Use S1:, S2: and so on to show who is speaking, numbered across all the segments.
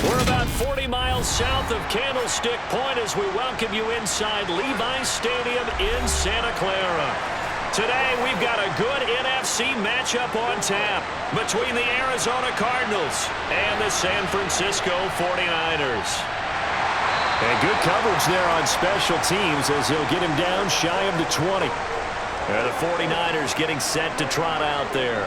S1: We're about 40 miles south of Candlestick Point as we welcome you inside Levi's Stadium in Santa Clara. Today, we've got a good NFC matchup on tap between the Arizona Cardinals and the San Francisco 49ers. And good coverage there on special teams as he'll get him down shy of the 20. And the 49ers getting set to trot out there.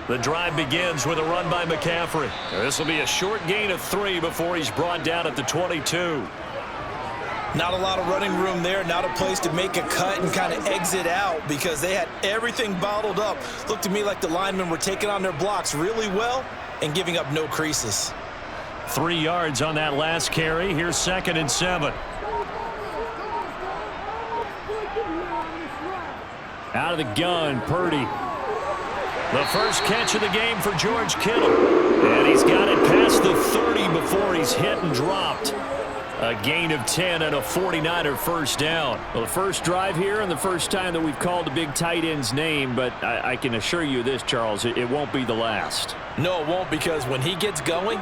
S1: The drive begins with a run by McCaffrey. This will be a short gain of 3 before he's brought down at the 22.
S2: Not a lot of running room there, not a place to make a cut and kind of exit out because they had everything bottled up. Looked to me like the linemen were taking on their blocks really well and giving up no creases.
S1: 3 yards on that last carry. Here's 2nd and 7. Out of the gun, Purdy. The first catch of the game for George Kittle. And he's got it past the 30 before he's hit and dropped. A gain of 10 and a 49er first down. Well, the first drive here and the first time that we've called the big tight end's name, but I can assure you this, Charles, it won't be the last.
S2: No, it won't, because when he gets going,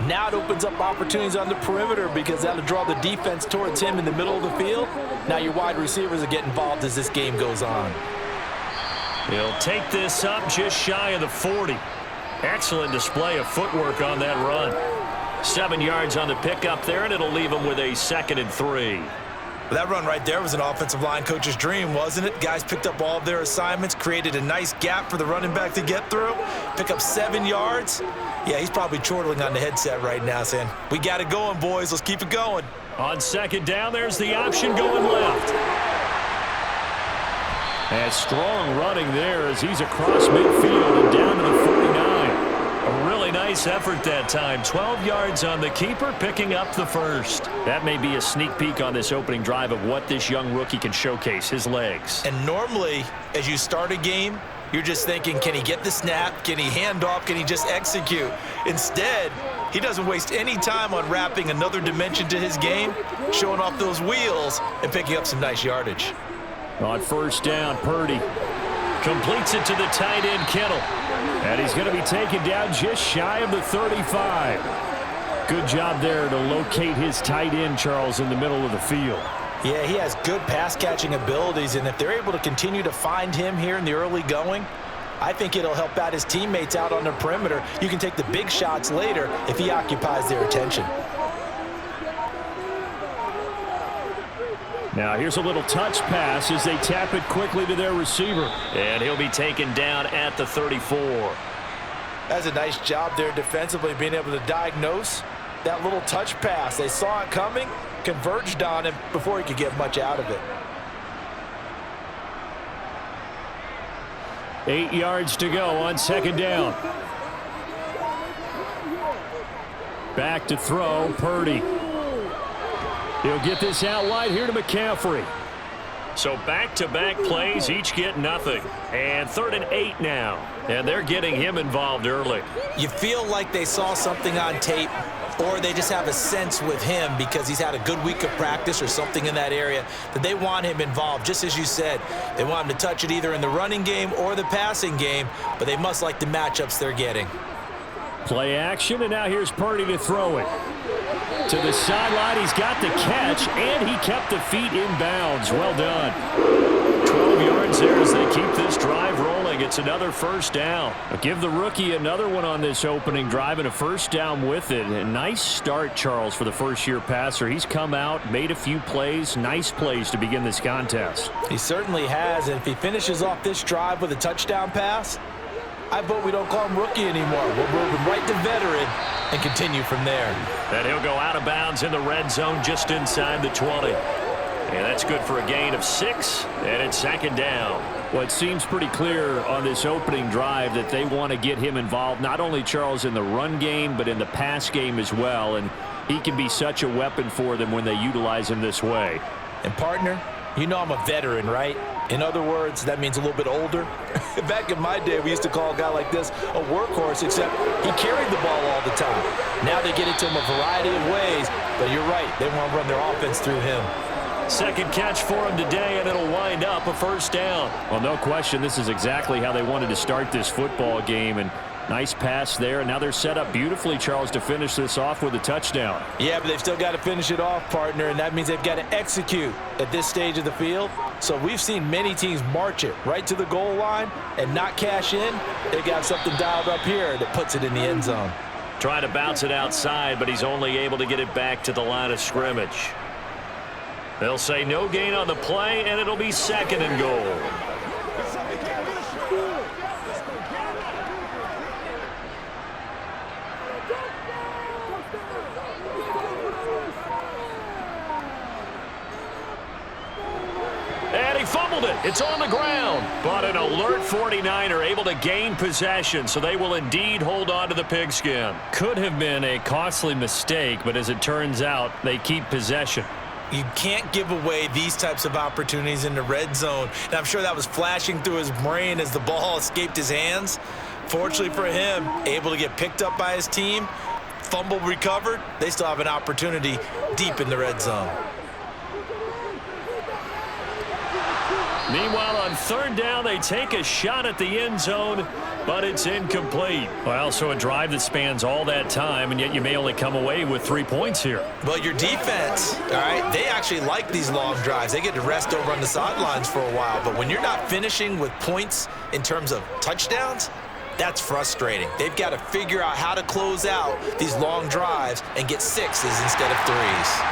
S2: now it opens up opportunities on the perimeter because that'll draw the defense towards him in the middle of the field. Now your wide receivers will get involved as this game goes on.
S1: He'll take this up just shy of the 40. Excellent display of footwork on that run. 7 yards on the pickup there, and it'll leave him with a 2nd and 3.
S2: That run right there was an offensive line coach's dream, wasn't it? Guys picked up all of their assignments, created a nice gap for the running back to get through, pick up 7 yards. Yeah, he's probably chortling on the headset right now saying, we got it going, boys. Let's keep it going.
S1: On 2nd down, there's the option going left. And strong running there as he's across midfield and down to the 49. A really nice effort that time. 12 yards on the keeper, picking up the first. That may be a sneak peek on this opening drive of what this young rookie can showcase, his legs.
S2: And normally, as you start a game, you're just thinking, can he get the snap? Can he hand off? Can he just execute? Instead, he doesn't waste any time on wrapping another dimension to his game, showing off those wheels and picking up some nice yardage.
S1: On first down, Purdy completes it to the tight end, Kittle. And he's going to be taken down just shy of the 35. Good job there to locate his tight end, Charles, in the middle of the field.
S2: Yeah, he has good pass-catching abilities, and if they're able to continue to find him here in the early going, I think it'll help out his teammates out on the perimeter. You can take the big shots later if he occupies their attention.
S1: Now here's a little touch pass as they tap it quickly to their receiver. And he'll be taken down at the 34.
S2: That's a nice job there defensively, being able to diagnose that little touch pass. They saw it coming, converged on him before he could get much out of it.
S1: 8 yards to go on 2nd down. Back to throw, Purdy. He'll get this out wide here to McCaffrey. So back-to-back plays, each get nothing. And 3rd and 8 now. And they're getting him involved early.
S2: You feel like they saw something on tape, or they just have a sense with him because he's had a good week of practice or something in that area that they want him involved. Just as you said, they want him to touch it either in the running game or the passing game, but they must like the matchups they're getting.
S1: Play action, and now here's Purdy to throw it. To the sideline, he's got the catch, and he kept the feet in bounds. Well done. 12 yards there as they keep this drive rolling. It's another first down. Give the rookie another one on this opening drive and a first down with it. A nice start, Charles, for the first-year passer. He's come out, made a few plays, nice plays to begin this contest.
S2: He certainly has, and if he finishes off this drive with a touchdown pass, I vote we don't call him rookie anymore. We'll move him right to veteran and continue from there.
S1: And he'll go out of bounds in the red zone just inside the 20. And that's good for a gain of 6, and it's 2nd down. Well, it seems pretty clear on this opening drive that they want to get him involved, not only, Charles, in the run game, but in the pass game as well. And he can be such a weapon for them when they utilize him this way.
S2: And, partner, you know I'm a veteran, right? In other words, that means a little bit older. Back in my day, we used to call a guy like this a workhorse, except he carried the ball all the time. Now they get it to him a variety of ways, but you're right, they want to run their offense through him.
S1: Second catch for him today, and it'll wind up a first down. Well, no question, this is exactly how they wanted to start this football game, and nice pass there, and now they're set up beautifully, Charles, to finish this off with a touchdown.
S2: Yeah, but they've still got to finish it off, partner, and that means they've got to execute at this stage of the field. So we've seen many teams march it right to the goal line and not cash in. They've got something dialed up here that puts it in the end zone.
S1: Trying to bounce it outside, but he's only able to get it back to the line of scrimmage. They'll say no gain on the play, and it'll be second and goal. And he fumbled it. It's on the ground. But an alert 49er able to gain possession, so they will indeed hold on to the pigskin. Could have been a costly mistake, but as it turns out, they keep possession.
S2: You can't give away these types of opportunities in the red zone. And I'm sure that was flashing through his brain as the ball escaped his hands. Fortunately for him, able to get picked up by his team, fumble recovered. They still have an opportunity deep in the red zone.
S1: Meanwhile, on third down, they take a shot at the end zone, but it's incomplete. Well, so a drive that spans all that time, and yet you may only come away with 3 points here.
S2: Well, your defense, all right, they actually like these long drives. They get to rest over on the sidelines for a while, but when you're not finishing with points in terms of touchdowns, that's frustrating. They've got to figure out how to close out these long drives and get sixes instead of threes.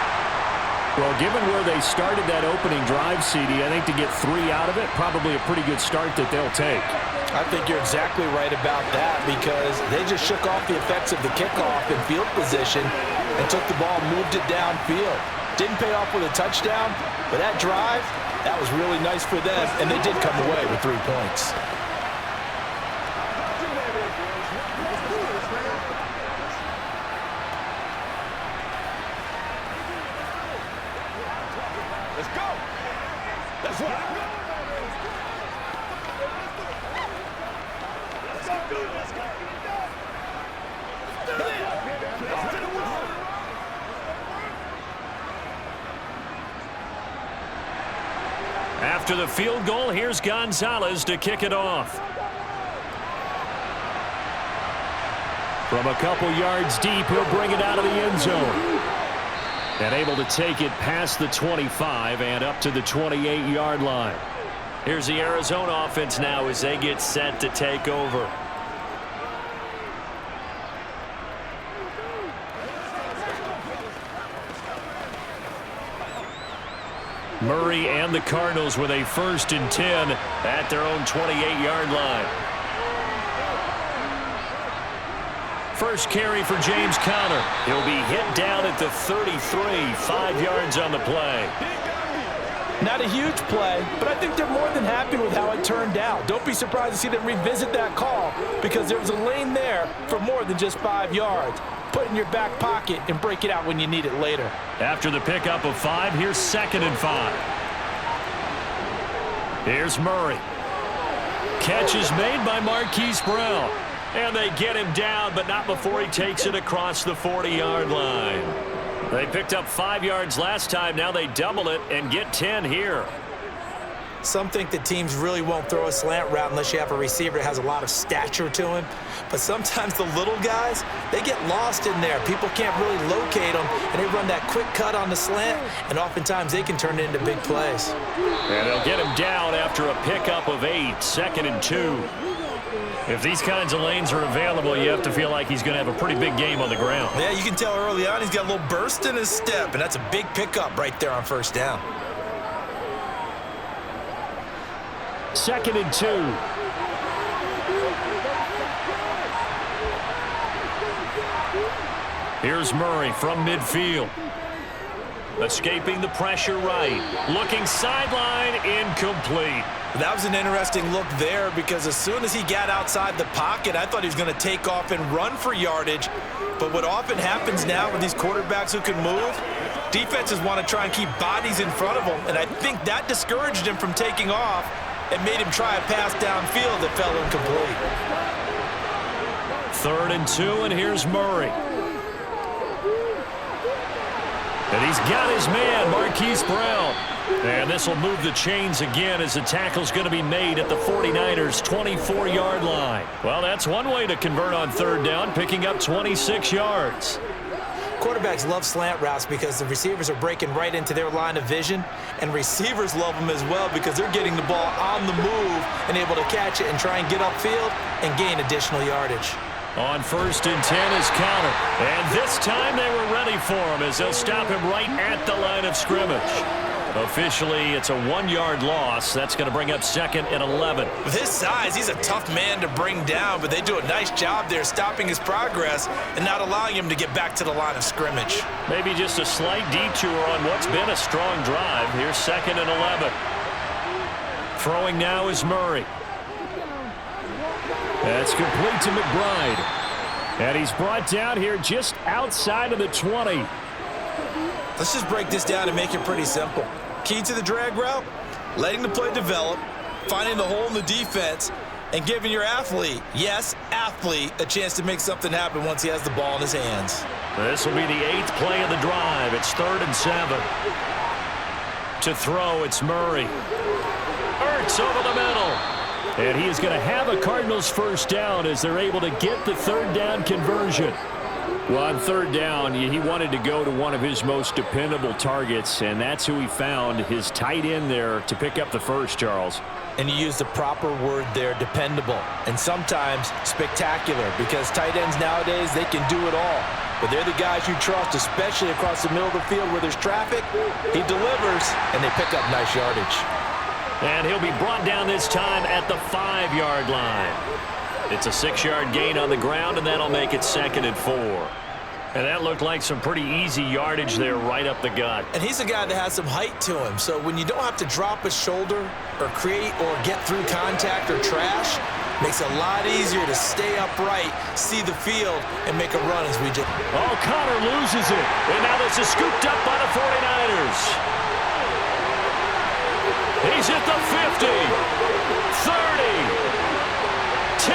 S1: Well, given where they started that opening drive, CD, I think to get 3 out of it, probably a pretty good start that they'll take.
S2: I think you're exactly right about that because they just shook off the effects of the kickoff in field position and took the ball and moved it downfield. Didn't pay off with a touchdown, but that drive, that was really nice for them, and they did come away with 3 points.
S1: After the field goal, here's Gonzalez to kick it off. From a couple yards deep, he'll bring it out of the end zone. And able to take it past the 25 and up to the 28-yard line. Here's the Arizona offense now as they get set to take over. Murray and the Cardinals with a 1st and 10 at their own 28-yard line. First carry for James Conner. He'll be hit down at the 33, 5 yards on the play.
S2: Not a huge play, but I think they're more than happy with how it turned out. Don't be surprised to see them revisit that call because there was a lane there for more than just 5 yards. Put it in your back pocket and break it out when you need it later.
S1: After the pickup of 5, here's 2nd and 5. Here's Murray. Catch is made by Marquise Brown. And they get him down, but not before he takes it across the 40-yard line. They picked up 5 yards last time. Now they double it and get 10 here.
S2: Some think that teams really won't throw a slant route unless you have a receiver that has a lot of stature to him. But sometimes the little guys, they get lost in there. People can't really locate them, and they run that quick cut on the slant, and oftentimes they can turn it into big plays.
S1: And they'll get him down after a pickup of 8, 2nd and 2. If these kinds of lanes are available, you have to feel like he's going to have a pretty big game on the ground.
S2: Yeah, you can tell early on he's got a little burst in his step, and that's a big pickup right there on 1st down.
S1: 2nd and 2. Here's Murray from midfield. Escaping the pressure right. Looking sideline, incomplete.
S2: That was an interesting look there because as soon as he got outside the pocket, I thought he was going to take off and run for yardage. But what often happens now with these quarterbacks who can move, Defenses want to try and keep bodies in front of them, and I think that discouraged him from taking off and made him try a pass downfield that fell incomplete.
S1: 3rd and 2, and here's Murray. And he's got his man, Marquise Brown. And this will move the chains again as the tackle's going to be made at the 49ers' 24-yard line. Well, that's one way to convert on 3rd down, picking up 26 yards.
S2: Quarterbacks love slant routes because the receivers are breaking right into their line of vision, and receivers love them as well because they're getting the ball on the move and able to catch it and try and get upfield and gain additional yardage.
S1: On 1st and 10 is Connor. And this time they were ready for him as they'll stop him right at the line of scrimmage. Officially, it's a 1-yard loss. That's going to bring up 2nd and 11.
S2: With his size, he's a tough man to bring down, but they do a nice job there stopping his progress and not allowing him to get back to the line of scrimmage.
S1: Maybe just a slight detour on what's been a strong drive. Here's 2nd and 11. Throwing now is Murray. That's complete to McBride. And he's brought down here just outside of the 20.
S2: Let's just break this down and make it pretty simple. Key to the drag route, letting the play develop, finding the hole in the defense, and giving your athlete, yes, athlete, a chance to make something happen once he has the ball in his hands.
S1: This will be the 8th play of the drive. It's 3rd and 7. To throw, it's Murray. Ertz over the middle. And he is going to have a Cardinals 1st down as they're able to get the 3rd down conversion. Well, on 3rd down, he wanted to go to one of his most dependable targets, and that's who he found, his tight end there, to pick up the first, Charles.
S2: And you use the proper word there, dependable, and sometimes spectacular, because tight ends nowadays, they can do it all. But they're the guys you trust, especially across the middle of the field where there's traffic. He delivers, and they pick up nice yardage.
S1: And he'll be brought down this time at the 5-yard line. It's a 6-yard gain on the ground, and that'll make it 2nd and 4. And that looked like some pretty easy yardage there right up the gut.
S2: And he's a guy that has some height to him, so when you don't have to drop a shoulder or create or get through contact or trash, makes it a lot easier to stay upright, see the field, and make a run as we just...
S1: Oh, Connor loses it. And now this is scooped up by the 49ers. He's at the 50, 30, 10,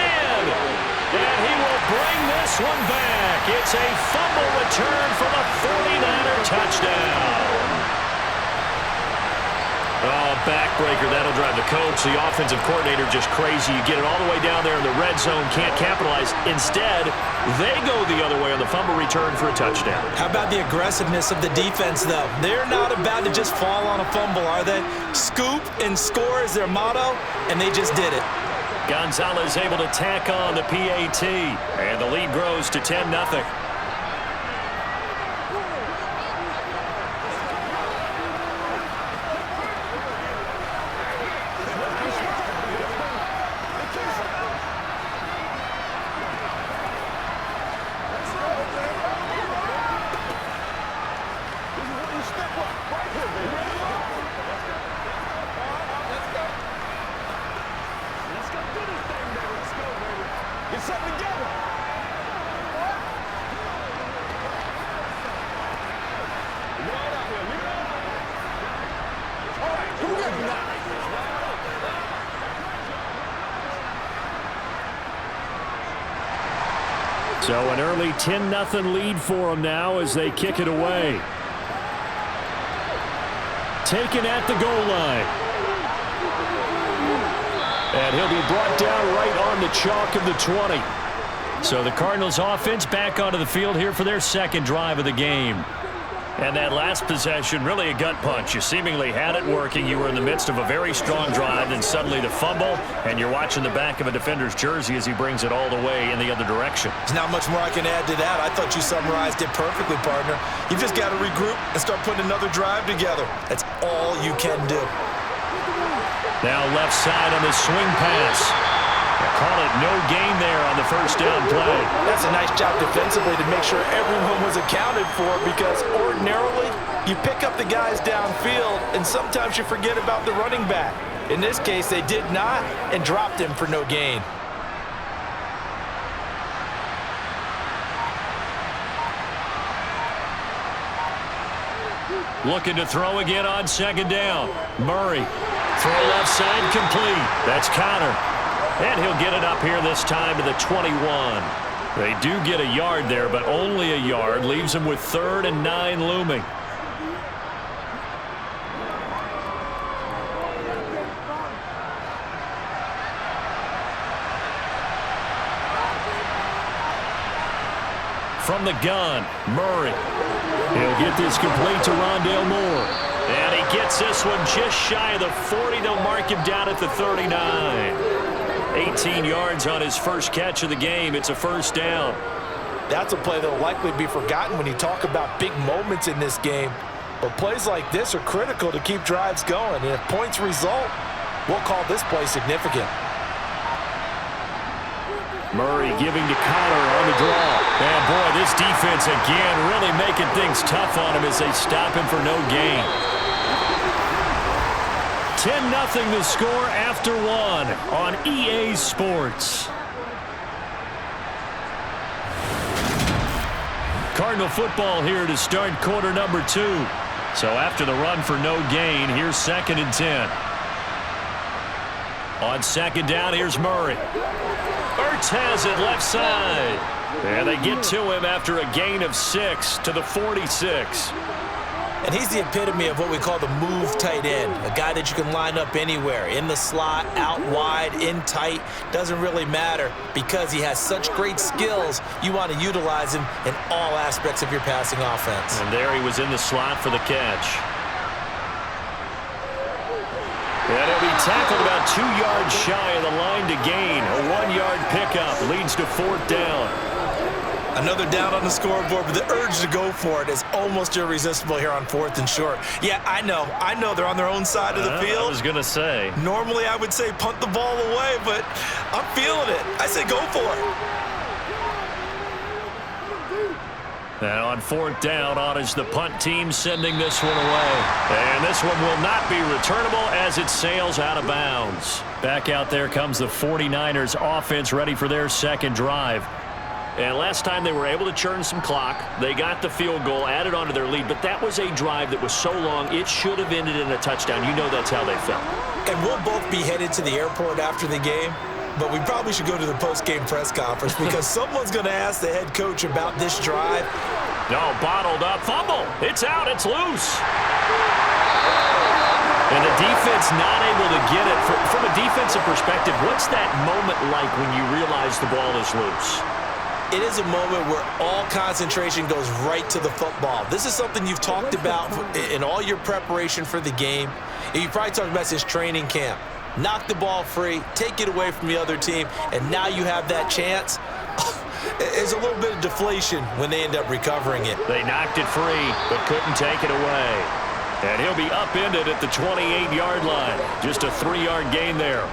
S1: and he will bring this one back. It's a fumble return for the 49er touchdown. Oh, backbreaker. That'll drive the coach, the offensive coordinator, just crazy. You get it all the way down there in the red zone, can't capitalize. Instead, they go the other way on the fumble return for a touchdown.
S2: How about the aggressiveness of the defense, though? They're not about to just fall on a fumble, are they? Scoop and score is their motto, and they just did it.
S1: Gonzalez able to tack on the PAT, and the lead grows to 10-0. So an early 10-0 lead for them now as they kick it away. Taken at the goal line. And he'll be brought down right on the chalk of the 20. So the Cardinals offense back onto the field here for their 2nd drive of the game. And that last possession, really a gut punch. You seemingly had it working. You were in the midst of a very strong drive, then suddenly the fumble, and you're watching the back of a defender's jersey as he brings it all the way in the other direction.
S2: There's not much more I can add to that. I thought you summarized it perfectly, partner. You've just got to regroup and start putting another drive together. That's all you can do.
S1: Now left side on the swing pass. Call it no gain there on the 1st down play.
S2: That's a nice job defensively to make sure everyone was accounted for, because ordinarily you pick up the guys downfield and sometimes you forget about the running back. In this case, they did not and dropped him for no gain.
S1: Looking to throw again on second down. Murray. Throw left side complete. That's Connor. And he'll get it up here this time to the 21. They do get a yard there, but only a yard. Leaves them with 3rd and 9 looming. From the gun, Murray. He'll get this complete to Rondale Moore. And he gets this one just shy of the 40. They'll mark him down at the 39. 18 yards on his first catch of the game. It's a first down.
S2: That's a play that will likely be forgotten when you talk about big moments in this game. But plays like this are critical to keep drives going. And if points result, we'll call this play significant.
S1: Murray giving to Connor on the draw. And boy, this defense again really making things tough on him as they stop him for no gain. 10-0 the score after 1 on EA Sports. Cardinal football here to start quarter number 2. So after the run for no gain, here's 2nd and 10. On second down, here's Murray. Ertz has it left side. And they get to him after a gain of 6 to the 46.
S2: And he's the epitome of what we call the move tight end, a guy that you can line up anywhere, in the slot, out wide, in tight, doesn't really matter because he has such great skills. You want to utilize him in all aspects of your passing offense.
S1: And there he was in the slot for the catch. And he'll be tackled about 2 yards shy of the line to gain. A 1-yard pickup leads to 4th down.
S2: Another down on the scoreboard, but the urge to go for it is almost irresistible here on 4th and short. Yeah, I know they're on their own side of the field.
S1: I was going to say.
S2: Normally I would say punt the ball away, but I'm feeling it. I say go for it.
S1: And on 4th down, on is the punt team sending this one away. And this one will not be returnable as it sails out of bounds. Back out there comes the 49ers offense ready for their second drive. And last time they were able to churn some clock. They got the field goal, added onto their lead, but that was a drive that was so long it should have ended in a touchdown. You know that's how they felt.
S2: And we'll both be headed to the airport after the game, but we probably should go to the post-game press conference because someone's going to ask the head coach about this drive.
S1: No, bottled up, fumble. It's out, it's loose. And the defense not able to get it. From a defensive perspective, what's that moment like when you realize the ball is loose?
S2: It is a moment where all concentration goes right to the football. This is something you've talked about in all your preparation for the game. And you probably talked about this training camp. Knock the ball free, take it away from the other team, and now you have that chance. There's a little bit of deflation when they end up recovering it.
S1: They knocked it free, but couldn't take it away. And he'll be upended at the 28-yard line. Just a 3-yard gain there.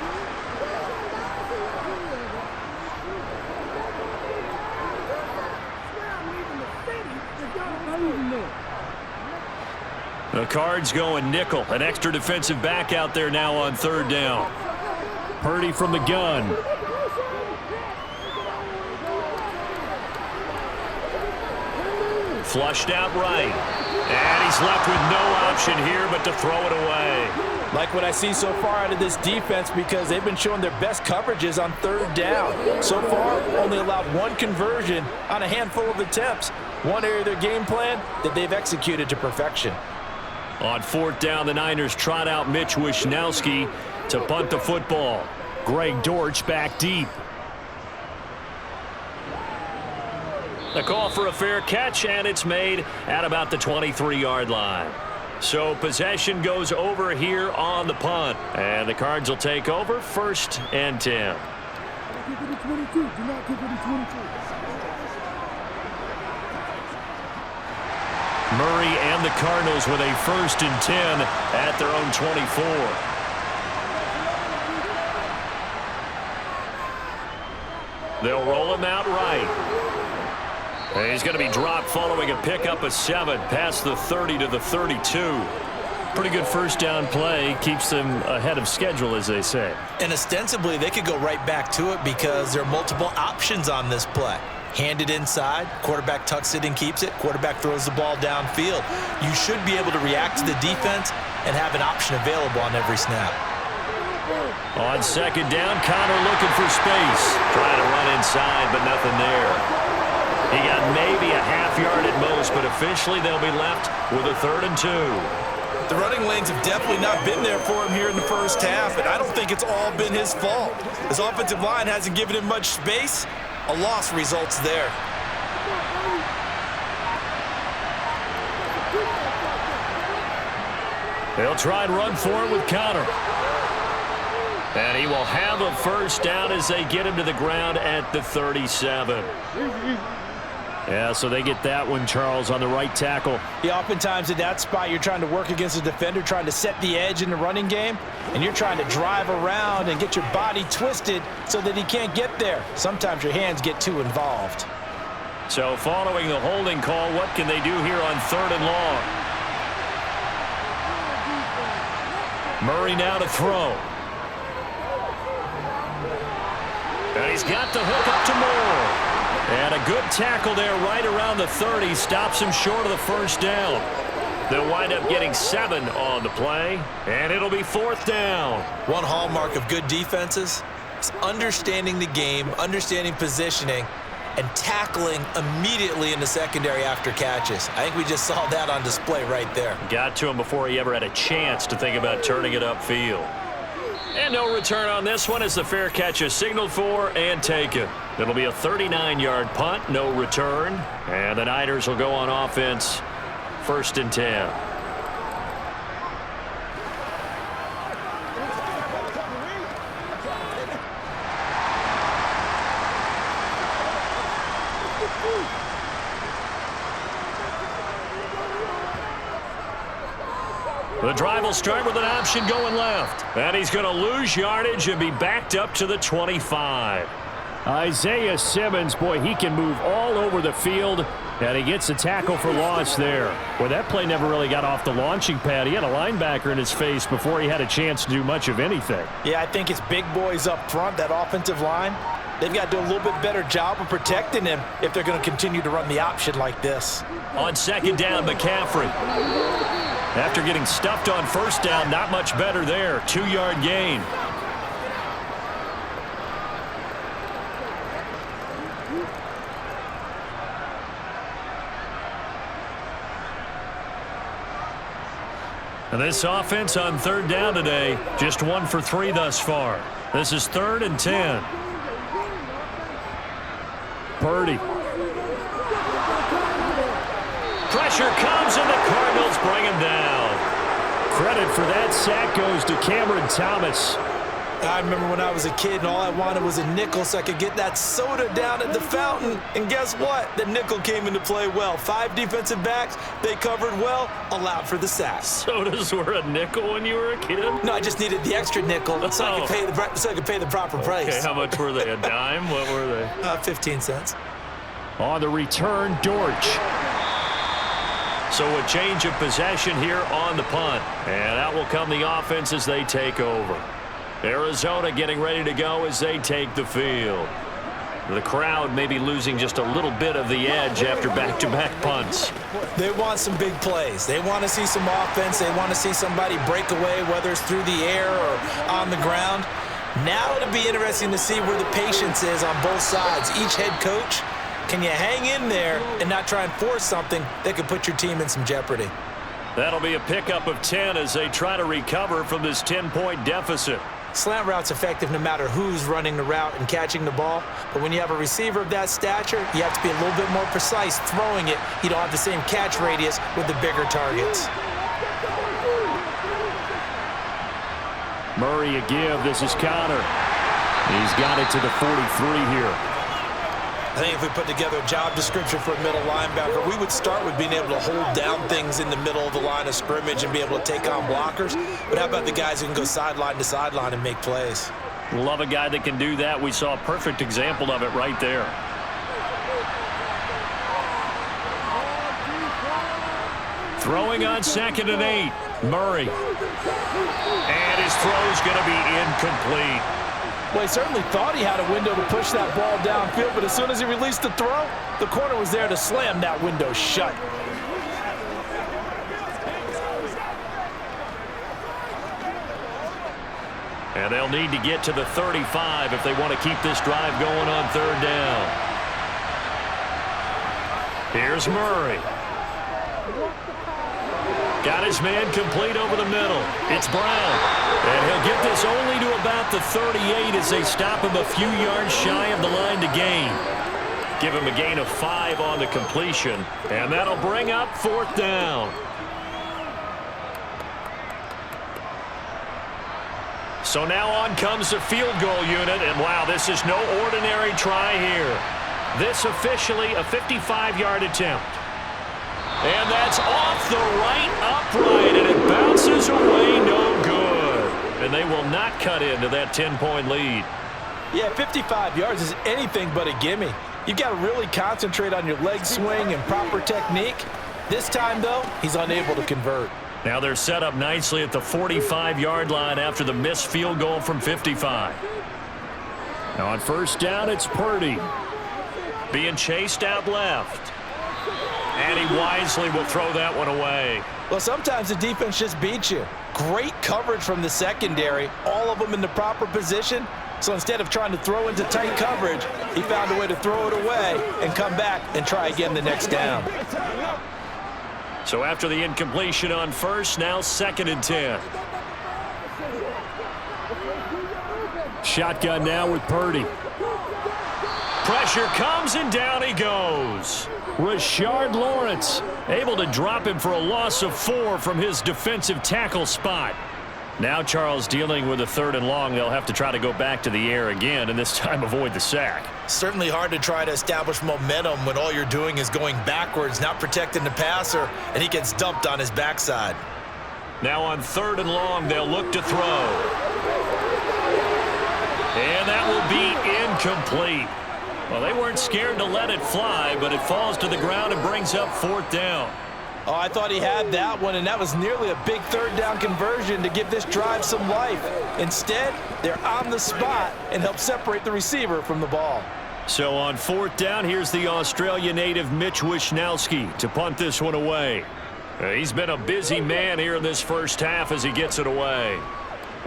S1: The Cards going nickel. An extra defensive back out there now on 3rd down. Purdy from the gun. Flushed out right. And he's left with no option here but to throw it away.
S3: Like what I see so far out of this defense because they've been showing their best coverages on 3rd down. So far, only allowed 1 conversion on a handful of attempts. One area of their game plan that they've executed to perfection.
S1: On 4th down, the Niners trot out Mitch Wishnowski to punt the football. Greg Dortch back deep. The call for a fair catch, and it's made at about the 23-yard line. So possession goes over here on the punt. And the Cards will take over 1st and 10. Murray and the Cardinals with a 1st and 10 at their own 24. They'll roll him out right. And he's going to be dropped following a pickup of 7 past the 30 to the 32. Pretty good first down play. Keeps them ahead of schedule, as they say.
S2: And ostensibly, they could go right back to it because there are multiple options on this play. hand it inside, quarterback tucks it and keeps it, quarterback throws the ball downfield. You should be able to react to the defense and have an option available on every snap.
S1: On second down, Connor looking for space. Trying to run inside, but nothing there. He got maybe a half yard at most, but officially they'll be left with a 3rd and 2.
S3: The running lanes have definitely not been there for him here in the first half, and I don't think it's all been his fault. His offensive line hasn't given him much space. A loss results there.
S1: They'll try and run for it with Connor. And he will have a first down as they get him to the ground at the 37. Yeah, so they get that one, Charles, on the right tackle.
S3: Yeah, oftentimes in that spot, you're trying to work against a defender, trying to set the edge in the running game, and you're trying to drive around and get your body twisted so that he can't get there. Sometimes your hands get too involved.
S1: So following the holding call, what can they do here on 3rd and long? Murray now to throw. And he's got the hook up to Moore. And a good tackle there right around the 30. Stops him short of the first down. They'll wind up getting 7 on the play. And it'll be 4th down.
S2: One hallmark of good defenses is understanding the game, understanding positioning, and tackling immediately in the secondary after catches. I think we just saw that on display right there.
S1: Got to him before he ever had a chance to think about turning it upfield. And no return on this one as the fair catch is signaled for and taken. It'll be a 39-yard punt, no return. And the Niners will go on offense, 1st and 10. The drive will start with an option going left. And he's going to lose yardage and be backed up to the 25. Isaiah Simmons, boy, he can move all over the field. And he gets a tackle for loss there. Boy, that play never really got off the launching pad. He had a linebacker in his face before he had a chance to do much of anything.
S3: Yeah, I think it's big boys up front, that offensive line. They've got to do a little bit better job of protecting him if they're going to continue to run the option like this.
S1: On second down, McCaffrey. After getting stuffed on first down, not much better there. 2-yard gain. And this offense on 3rd down today, just 1 for 3 thus far. This is 3rd and 10. Purdy. Pressure comes and the Cardinals bring him down. Credit for that sack goes to Cameron Thomas.
S2: I remember when I was a kid and all I wanted was a nickel so I could get that soda down at the fountain. And guess what? The nickel came into play well. 5 defensive backs, they covered well, allowed for the sack.
S1: Sodas were a nickel when you were a kid?
S2: No, I just needed the extra nickel so I could pay the proper price.
S1: Okay, how much were they? A dime? What were they?
S2: 15 cents.
S1: On the return, Dortch. So a change of possession here on the punt. And out will come the offense as they take over. Arizona getting ready to go as they take the field. The crowd may be losing just a little bit of the edge after back-to-back punts.
S2: They want some big plays. They want to see some offense. They want to see somebody break away, whether it's through the air or on the ground. Now it'll be interesting to see where the patience is on both sides. Each head coach, can you hang in there and not try and force something that could put your team in some jeopardy?
S1: That'll be a pickup of 10 as they try to recover from this 10-point deficit.
S2: Slant route's effective no matter who's running the route and catching the ball. But when you have a receiver of that stature, you have to be a little bit more precise throwing it. You don't have the same catch radius with the bigger targets.
S1: Murray a give. This is Connor. He's got it to the 43 here.
S2: I think if we put together a job description for a middle linebacker, we would start with being able to hold down things in the middle of the line of scrimmage and be able to take on blockers. But how about the guys who can go sideline to sideline and make plays?
S1: Love a guy that can do that. We saw a perfect example of it right there. Throwing on 2nd and 8. Murray. And his throw's going to be incomplete.
S3: Well, he certainly thought he had a window to push that ball downfield, but as soon as he released the throw, the corner was there to slam that window shut.
S1: And they'll need to get to the 35 if they want to keep this drive going on third down. Here's Murray. Got his man complete over the middle. It's Brown. And he'll get this only to about the 38 as they stop him a few yards shy of the line to gain. Give him a gain of 5 on the completion. And that'll bring up fourth down. So now on comes the field goal unit, and wow, this is no ordinary try here. This officially a 55-yard attempt. And that's off the right upright, and it bounces away no good. And they will not cut into that 10-point lead.
S3: Yeah, 55 yards is anything but a gimme. You've got to really concentrate on your leg swing and proper technique. This time, though, he's unable to convert.
S1: Now they're set up nicely at the 45-yard line after the missed field goal from 55. Now on first down, it's Purdy. Being chased out left. And he wisely will throw that one away.
S3: Well, sometimes the defense just beats you. Great coverage from the secondary, all of them in the proper position. So instead of trying to throw into tight coverage, he found a way to throw it away and come back and try again the next down.
S1: So after the incompletion on first, now 2nd and 10. Shotgun now with Purdy. Pressure comes and down he goes. Rashard Lawrence able to drop him for a loss of 4 from his defensive tackle spot. Now Charles dealing with a 3rd and long. They'll have to try to go back to the air again and this time avoid the sack.
S2: Certainly hard to try to establish momentum when all you're doing is going backwards, not protecting the passer, and he gets dumped on his backside.
S1: Now on 3rd and long, they'll look to throw. And that will be incomplete. Well, they weren't scared to let it fly, but it falls to the ground and brings up 4th down.
S3: Oh, I thought he had that one, and that was nearly a big 3rd down conversion to give this drive some life. Instead, they're on the spot and help separate the receiver from the ball.
S1: So on 4th down, here's the Australia native Mitch Wishnowsky to punt this one away. He's been a busy man here in this first half as he gets it away.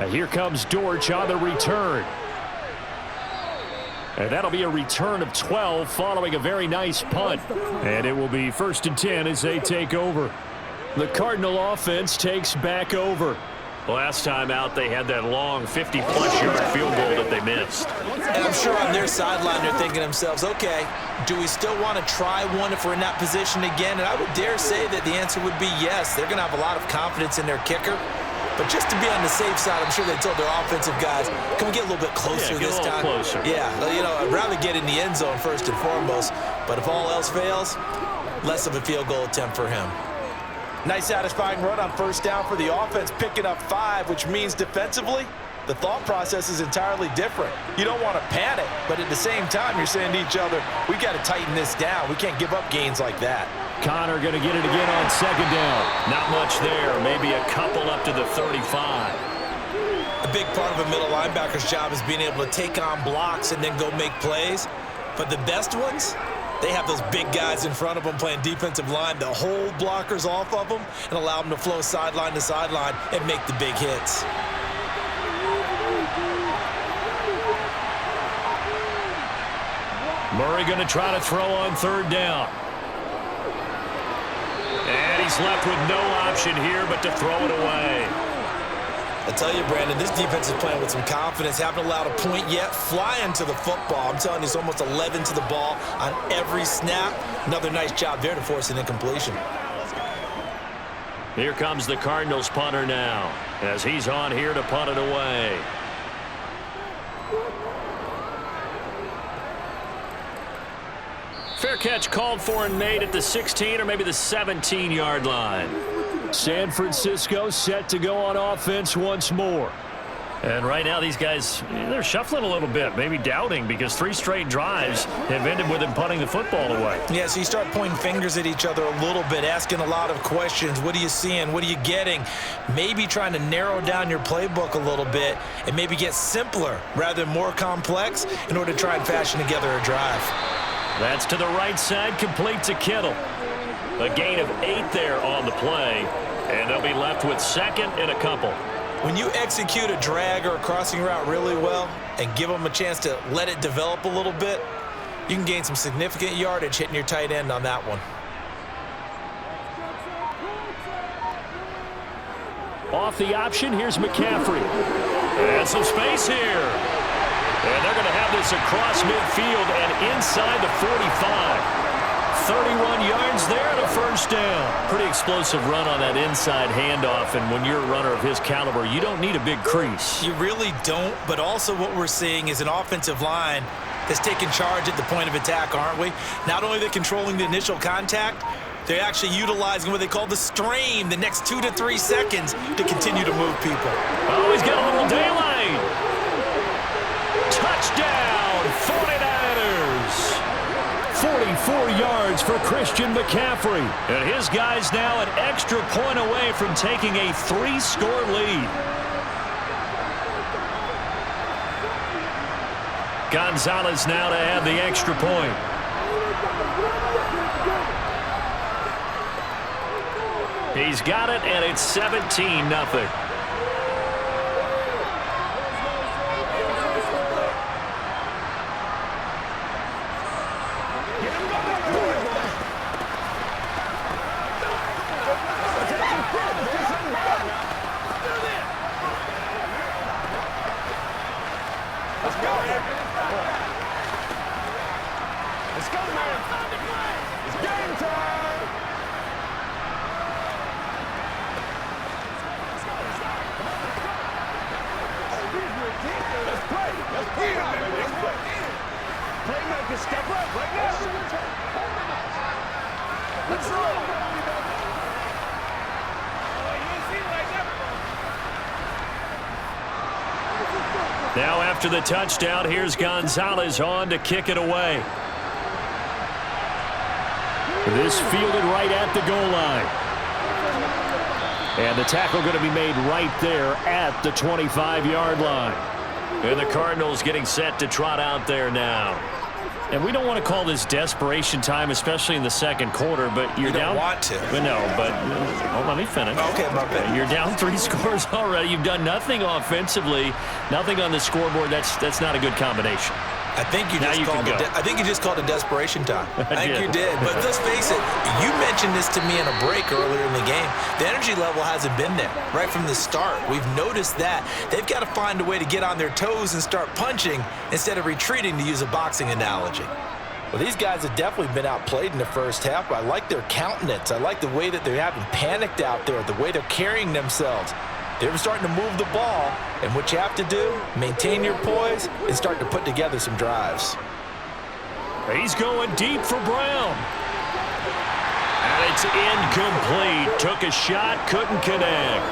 S1: Here comes Dortch on the return. And that'll be a return of 12 following a very nice punt. And it will be 1st and 10 as they take over. The Cardinal offense takes back over. Last time out, they had that long 50-plus yard field goal that they missed.
S2: And I'm sure on their sideline, they're thinking to themselves, okay, do we still want to try one if we're in that position again? And I would dare say that the answer would be yes. They're going to have a lot of confidence in their kicker. But just to be on the safe side, I'm sure they told their offensive guys, can we get a little bit closer this time?
S1: Closer.
S2: Yeah, you know, I'd rather get in the end zone first and foremost. But if all else fails, less of a field goal attempt for him.
S3: Nice satisfying run on 1st down for the offense, picking up 5, which means defensively, the thought process is entirely different. You don't want to panic, but at the same time, you're saying to each other, we got to tighten this down. We can't give up gains like that.
S1: Connor going to get it again on 2nd down. Not much there. Maybe a couple up to the 35.
S2: A big part of a middle linebacker's job is being able to take on blocks and then go make plays. But the best ones, they have those big guys in front of them playing defensive line to hold blockers off of them and allow them to flow sideline to sideline and make the big hits.
S1: Murray going to try to throw on 3rd down. And he's left with no option here but to throw it away.
S2: I tell you, Brandon, this defense is playing with some confidence. Haven't allowed a point yet. Flying to the football. I'm telling you, it's almost 11 to the ball on every snap. Another nice job there to force an incompletion.
S1: Here comes the Cardinals punter now as he's on here to punt it away. Fair catch called for and made at the 16 or maybe the 17-yard line. San Francisco set to go on offense once more. And right now, these guys, they're shuffling a little bit, maybe doubting, because 3 straight drives have ended with him punting the football away.
S2: Yeah, so you start pointing fingers at each other a little bit, asking a lot of questions. What are you seeing? What are you getting? Maybe trying to narrow down your playbook a little bit and maybe get simpler rather than more complex in order to try and fashion together a drive.
S1: That's to the right side, complete to Kittle. A gain of 8 there on the play, and they'll be left with 2nd and a couple.
S2: When you execute a drag or a crossing route really well and give them a chance to let it develop a little bit, you can gain some significant yardage hitting your tight end on that one.
S1: Off the option, here's McCaffrey. And some space here. And they're going to have this across midfield and inside the 45. 31 yards there and a first down. Pretty explosive run on that inside handoff, and when you're a runner of his caliber, you don't need a big crease.
S2: You really don't, but also what we're seeing is an offensive line that's taking charge at the point of attack, aren't we? Not only are they controlling the initial contact, they're actually utilizing what they call the strain, the next 2 to 3 seconds to continue to move people.
S1: Oh, he's got a little daylight. Touchdown, 49ers. 44 yards for Christian McCaffrey. And his guys now an extra point away from taking a 3-score lead. Gonzalez now to add the extra point. He's got it, and it's 17-0. Now after the touchdown, here's Gonzalez on to kick it away. This fielded right at the goal line. And the tackle going to be made right there at the 25-yard line. And the Cardinals getting set to trot out there now. And we don't want to call this desperation time, especially in the second quarter, but you're down.
S2: You don't want to.
S1: But no, but let me finish.
S2: Okay, my bad.
S1: You're down 3 scores already. You've done nothing offensively, nothing on the scoreboard. That's not a good combination.
S2: I think you just called it desperation time. I think you did. But let's face it, you mentioned this to me in a break earlier in the game. The energy level hasn't been there right from the start. We've noticed that. They've got to find a way to get on their toes and start punching instead of retreating, to use a boxing analogy.
S3: Well, these guys have definitely been outplayed in the first half, but I like their countenance. I like the way that they're having panicked out there, the way they're carrying themselves. They're starting to move the ball, and what you have to do, maintain your poise and start to put together some drives.
S1: He's going deep for Brown. And it's incomplete. Took a shot, couldn't connect.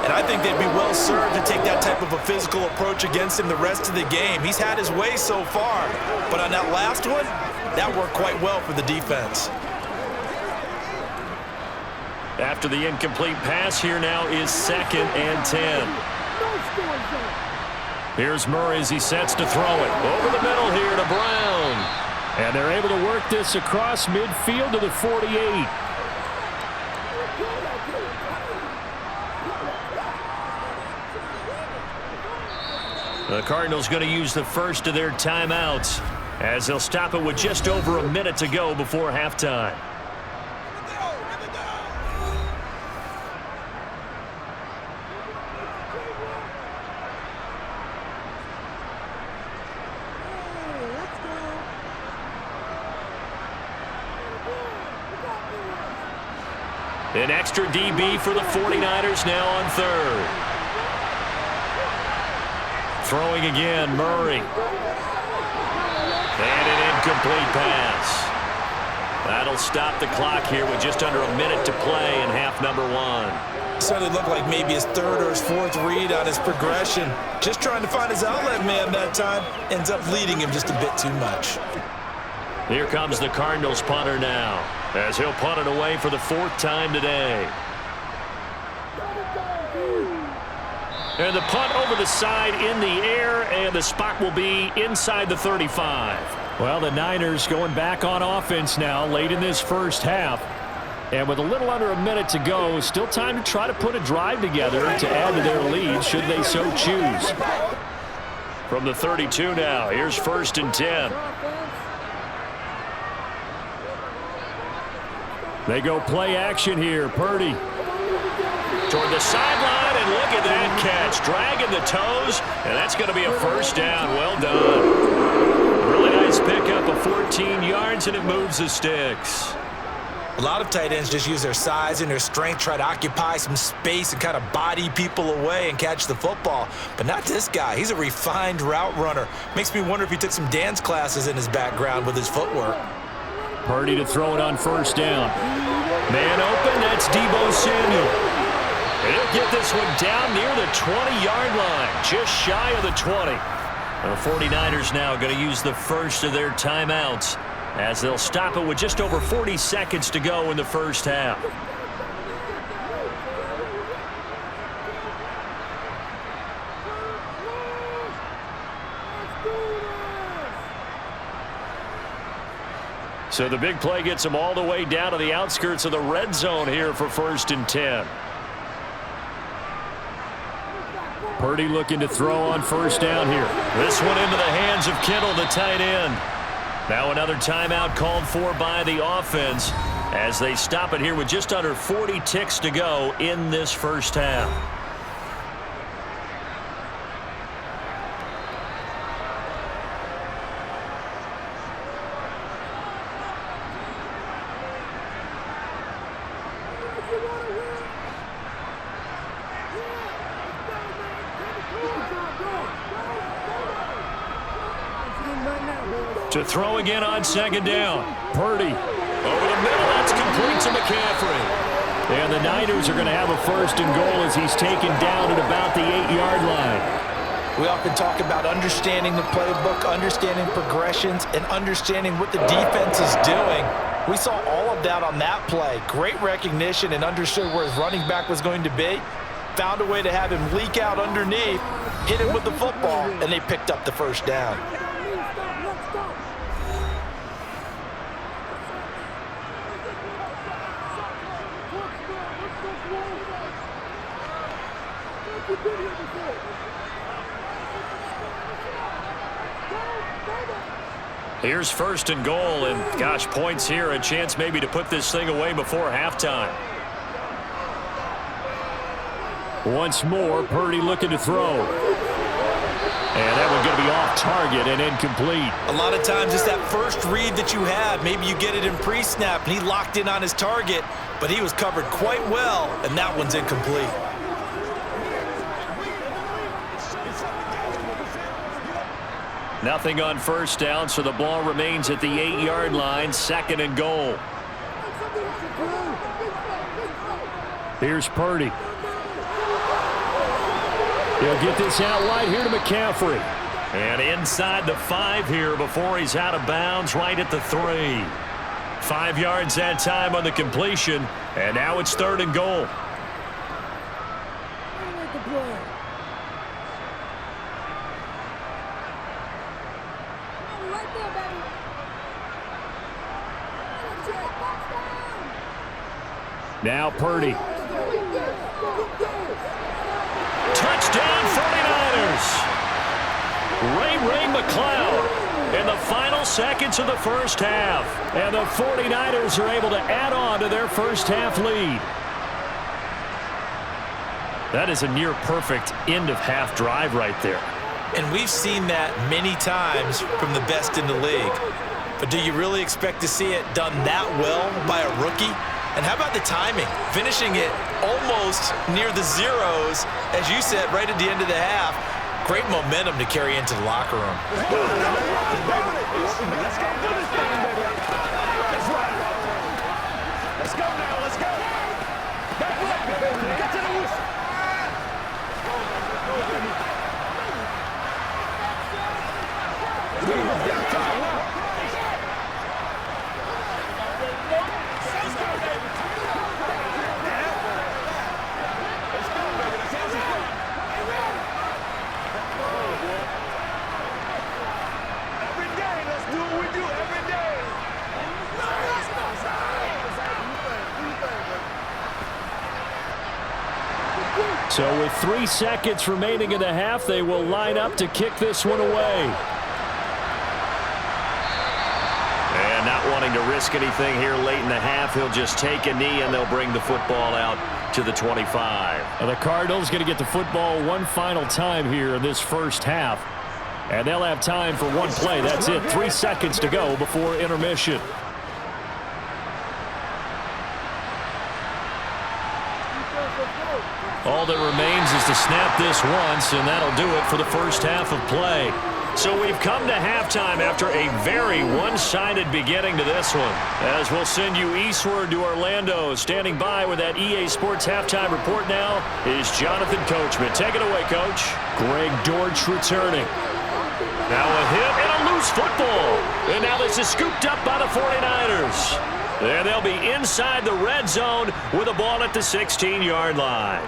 S2: And I think they'd be well served to take that type of a physical approach against him the rest of the game. He's had his way so far, but on that last one, that worked quite well for the defense.
S1: After the incomplete pass, here now is 2nd and 10. Here's Murray as he sets to throw it. Over the middle here to Brown. And they're able to work this across midfield to the 48. The Cardinals going to use the first of their timeouts as they'll stop it with just over a minute to go before halftime. An extra DB for the 49ers now on 3rd. Throwing again, Murray. And an incomplete pass. That'll stop the clock here with just under a minute to play in half number one.
S2: Certainly looked like maybe his third or his fourth read on his progression. Just trying to find his outlet man that time. Ends up leading him just a bit too much.
S1: Here comes the Cardinals punter now, as he'll punt it away for the fourth time today. And the punt over the side in the air, and the spot will be inside the 35. Well, the Niners going back on offense now late in this first half. And with a little under a minute to go, still time to try to put a drive together to add to their lead should they so choose. From the 32 now, here's 1st and 10. They go play action here. Purdy toward the sideline, and look at that catch. Dragging the toes, and that's going to be a first down. Well done. Really nice pickup of 14 yards, and it moves the sticks.
S2: A lot of tight ends just use their size and their strength, try to occupy some space and kind of body people away and catch the football. But not this guy. He's a refined route runner. Makes me wonder if he took some dance classes in his background with his footwork.
S1: Purdy to throw it on 1st down. Man open, that's Deebo Samuel. And he'll get this one down near the 20-yard line, just shy of the 20. The 49ers now going to use the first of their timeouts, as they'll stop it with just over 40 seconds to go in the first half. So the big play gets them all the way down to the outskirts of the red zone here for 1st and 10. Purdy looking to throw on 1st down here. This one into the hands of Kittle, the tight end. Now another timeout called for by the offense as they stop it here with just under 40 ticks to go in this first half. To throw again on 2nd down. Purdy over the middle. That's complete to McCaffrey. And the Niners are going to have a 1st and goal as he's taken down at about the 8-yard line.
S2: We often talk about understanding the playbook, understanding progressions, and understanding what the defense is doing. We saw all of that on that play. Great recognition and understood where his running back was going to be. Found a way to have him leak out underneath, hit him with the football, and they picked up the 1st down.
S1: Here's 1st and goal, and gosh, points here, a chance maybe to put this thing away before halftime. Once more, Purdy looking to throw. And that one going to be off target and incomplete.
S2: A lot of times it's that first read that you have. Maybe you get it in pre-snap, and he locked in on his target, but he was covered quite well, and that one's incomplete.
S1: Nothing on 1st down, so the ball remains at the 8-yard line, 2nd and goal. Here's Purdy. He'll get this out wide here to McCaffrey. And inside the 5 here before he's out of bounds, right at the 3. 5 yards that time on the completion, and now it's 3rd and goal. Now Purdy. Touchdown 49ers. Ray McCloud in the final seconds of the first half. And the 49ers are able to add on to their first half lead. That is a near perfect end of half drive right there.
S2: And we've seen that many times from the best in the league. But do you really expect to see it done that well by a rookie? And how about the timing? Finishing it almost near the zeros, as you said, right at the end of the half. Great momentum to carry into the locker room.
S1: So with 3 seconds remaining in the half, they will line up to kick this one away. And not wanting to risk anything here late in the half, he'll just take a knee and they'll bring the football out to the 25. And the Cardinals going to get the football one final time here in this first half. And they'll have time for one play. That's it. 3 seconds to go before intermission. All that remains is to snap this once, and that'll do it for the first half of play. So we've come to halftime after a very one-sided beginning to this one. As we'll send you eastward to Orlando. Standing by with that EA Sports halftime report now is Jonathan Coachman. Take it away, Coach. Greg Dortch returning. Now a hit and a loose football. And now this is scooped up by the 49ers. And they'll be inside the red zone with a ball at the 16-yard line.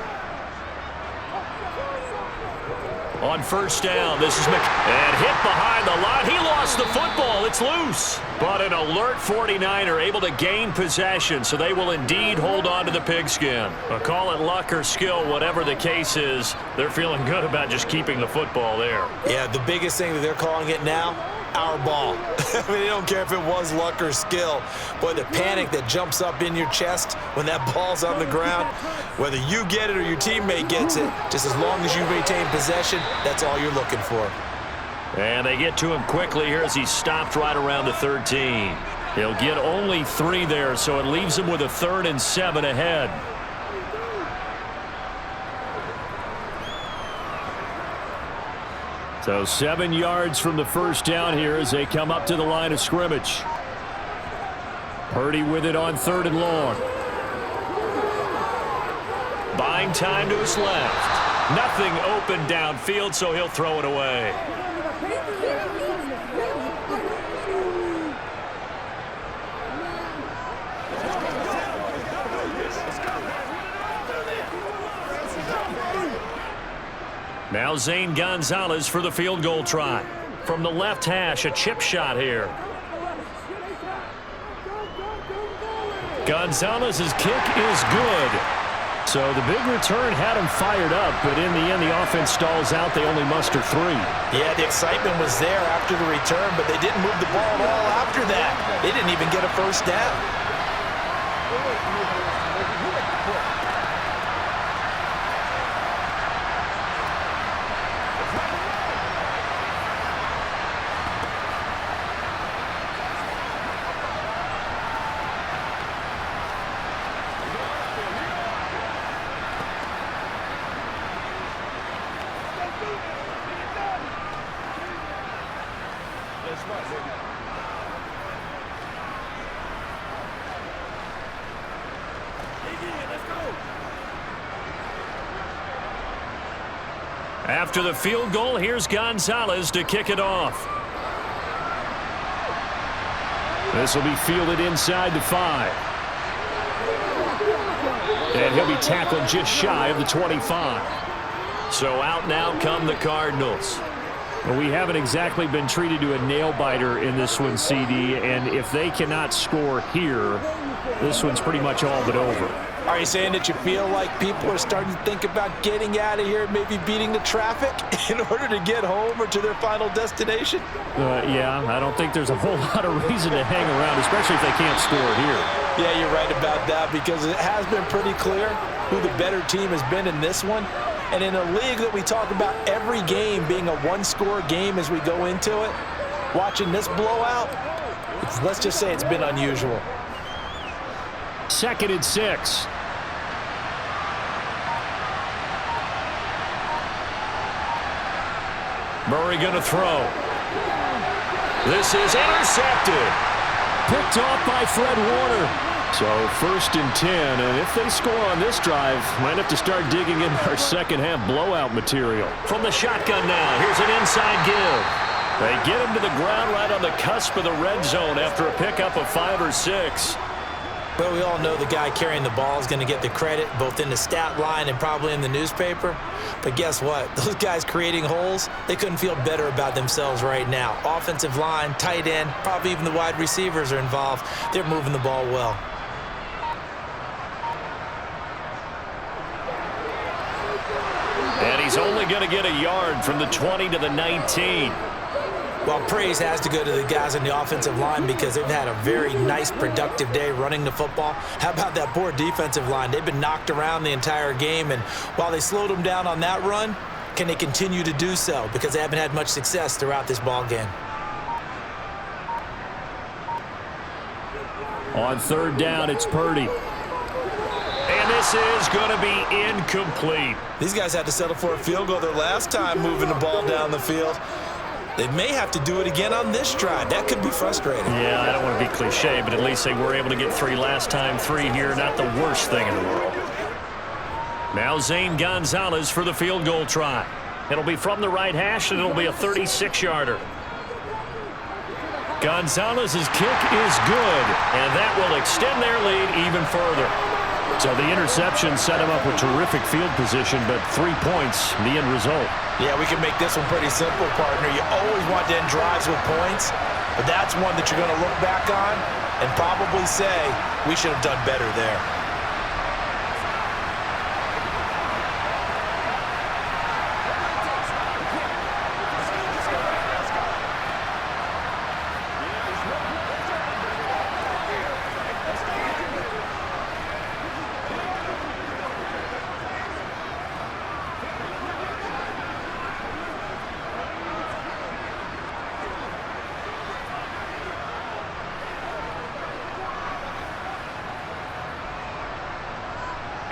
S1: On first down, this is and hit behind the line. He lost the football. It's loose. But an alert 49er able to gain possession, so they will indeed hold on to the pigskin. But call it luck or skill, whatever the case is, they're feeling good about just keeping the football there.
S2: Yeah, the biggest thing that they're calling it now, our ball. I mean, they don't care if it was luck or skill. Boy, the panic that jumps up in your chest when that ball's on the ground, whether you get it or your teammate gets it, just as long as you retain possession, that's all you're looking for.
S1: And they get to him quickly here as he stopped right around the 13. He'll get only 3 there, so it leaves him with a 3rd and 7 ahead. So 7 yards from the first down here as they come up to the line of scrimmage. Purdy with it on 3rd and long. Buying time to his left. Nothing open downfield, so he'll throw it away. Now Zane Gonzalez for the field goal try. From the left hash, a chip shot here. Gonzalez's kick is good. So the big return had him fired up, but in the end, the offense stalls out. They only muster 3.
S2: Yeah, the excitement was there after the return, but they didn't move the ball at all after that. They didn't even get a first down.
S1: After the field goal, here's Gonzalez to kick it off. This will be fielded inside the 5. And he'll be tackled just shy of the 25. So out now come the Cardinals. Well, we haven't exactly been treated to a nail-biter in this one, CD, and if they cannot score here, this one's pretty much all but over.
S2: Are you saying that you feel like people are starting to think about getting out of here, maybe beating the traffic in order to get home or to their final destination?
S1: Yeah, I don't think there's a whole lot of reason to hang around, especially if they can't score here.
S2: Yeah, you're right about that, because it has been pretty clear who the better team has been in this one. And in a league that we talk about every game being a one-score game as we go into it, watching this blowout, let's just say it's been unusual.
S1: 2nd and 6. Murray going to throw. This is intercepted. Picked off by Fred Warner. So 1st and 10, and if they score on this drive, might have to start digging in our second half blowout material. From the shotgun now, here's an inside give. They get him to the ground right on the cusp of the red zone after a pickup of 5 or 6.
S2: Well, we all know the guy carrying the ball is going to get the credit, both in the stat line and probably in the newspaper. But guess what? Those guys creating holes, they couldn't feel better about themselves right now. Offensive line, tight end, probably even the wide receivers are involved. They're moving the ball well.
S1: He's only going to get a yard from the 20 to the 19.
S2: Well, praise has to go to the guys on the offensive line because they've had a very nice, productive day running the football. How about that poor defensive line? They've been knocked around the entire game, and while they slowed them down on that run, can they continue to do so? Because they haven't had much success throughout this ball game.
S1: On third down, it's Purdy. And this is going to be incomplete.
S2: These guys had to settle for a field goal their last time moving the ball down the field. They may have to do it again on this drive. That could be frustrating.
S1: Yeah, I don't want to be cliche, but at least they were able to get 3 last time. 3 here, not the worst thing in the world. Now Zane Gonzalez for the field goal try. It'll be from the right hash, and it'll be a 36-yarder. Gonzalez's kick is good, and that will extend their lead even further. So the interception set him up with terrific field position, but 3 points, the end result.
S2: Yeah, we can make this one pretty simple, partner. You always want to end drives with points, but that's one that you're going to look back on and probably say, we should have done better there.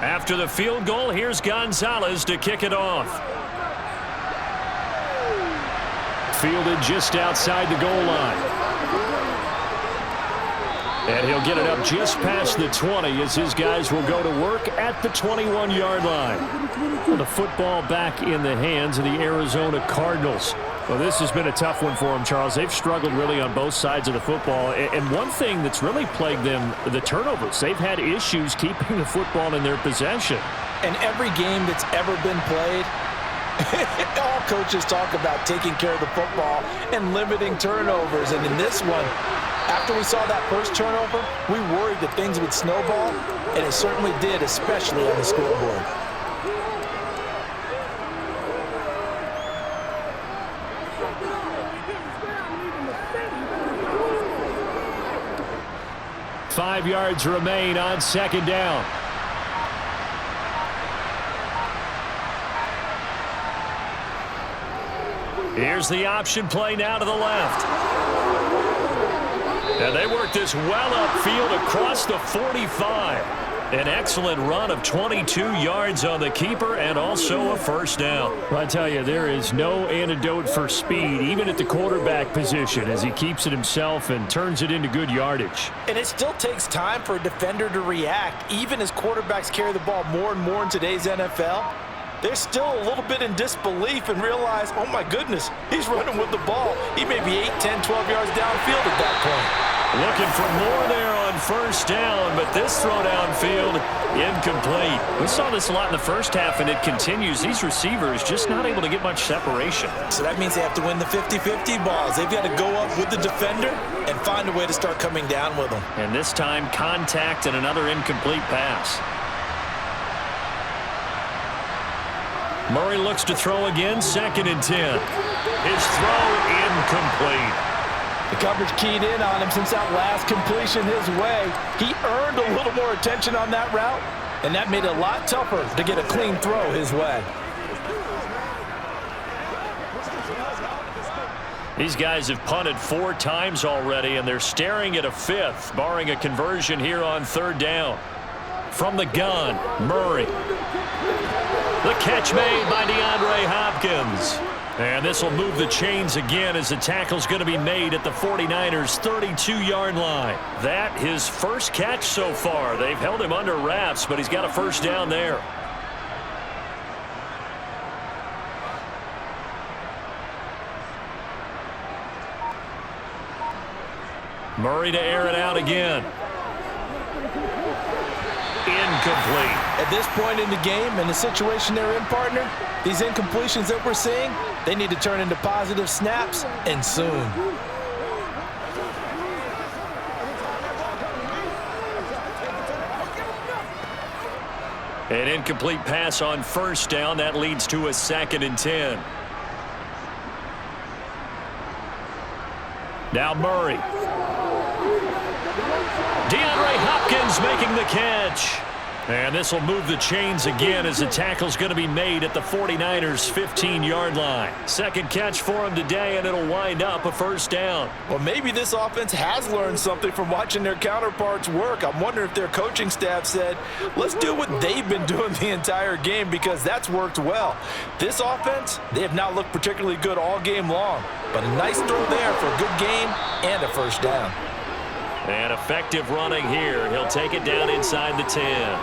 S1: After the field goal, here's Gonzalez to kick it off. Fielded just outside the goal line. And he'll get it up just past the 20 as his guys will go to work at the 21-yard line. The football back in the hands of the Arizona Cardinals. Well, this has been a tough one for them, Charles. They've struggled really on both sides of the football. And one thing that's really plagued them, the turnovers. They've had issues keeping the football in their possession.
S3: And every game that's ever been played, all coaches talk about taking care of the football and limiting turnovers. And in this one, after we saw that first turnover, we worried that things would snowball, and it certainly did, especially on the scoreboard.
S1: Five yards remain on second down. Here's the option play now to the left. And they work this well upfield across the 45. An excellent run of 22 yards on the keeper and also a first down. I tell you, there is no antidote for speed, even at the quarterback position, as he keeps it himself and turns it into good yardage.
S3: And it still takes time for a defender to react, even as quarterbacks carry the ball more and more in today's NFL. They're still a little bit in disbelief and realize, oh my goodness, he's running with the ball. He may be 8, 10, 12 yards downfield at that point.
S1: Looking for more there on first down, but this throw downfield incomplete. We saw this a lot in the first half, and it continues. These receivers just not able to get much separation.
S2: So that means they have to win the 50-50 balls. They've got to go up with the defender and find a way to start coming down with them.
S1: And this time, contact and another incomplete pass. Murray looks to throw again, 2nd and 10. His throw incomplete.
S3: The coverage keyed in on him since that last completion his way. He earned a little more attention on that route, and that made it a lot tougher to get a clean throw his way.
S1: These guys have punted 4 times already, and they're staring at a 5th, barring a conversion here on 3rd down. From the gun, Murray. The catch made by DeAndre Hopkins. And this will move the chains again as the tackle's going to be made at the 49ers' 32-yard line. That his first catch so far. They've held him under wraps, but he's got a first down there. Murray to air it out again. Incomplete.
S3: At this point in the game and the situation they're in, partner, these incompletions that we're seeing, they need to turn into positive snaps, and soon.
S1: An incomplete pass on first down. That leads to a 2nd and 10. Now Murray. DeAndre Hopkins making the catch. And this will move the chains again as the tackle's going to be made at the 49ers' 15-yard line. Second catch for him today, and it'll wind up a first down.
S3: Well, maybe this offense has learned something from watching their counterparts work. I'm wondering if their coaching staff said, let's do what they've been doing the entire game, because that's worked well. This offense, they have not looked particularly good all game long, but a nice throw there for a good game and a first down.
S1: And effective running here. He'll take it down inside the 10.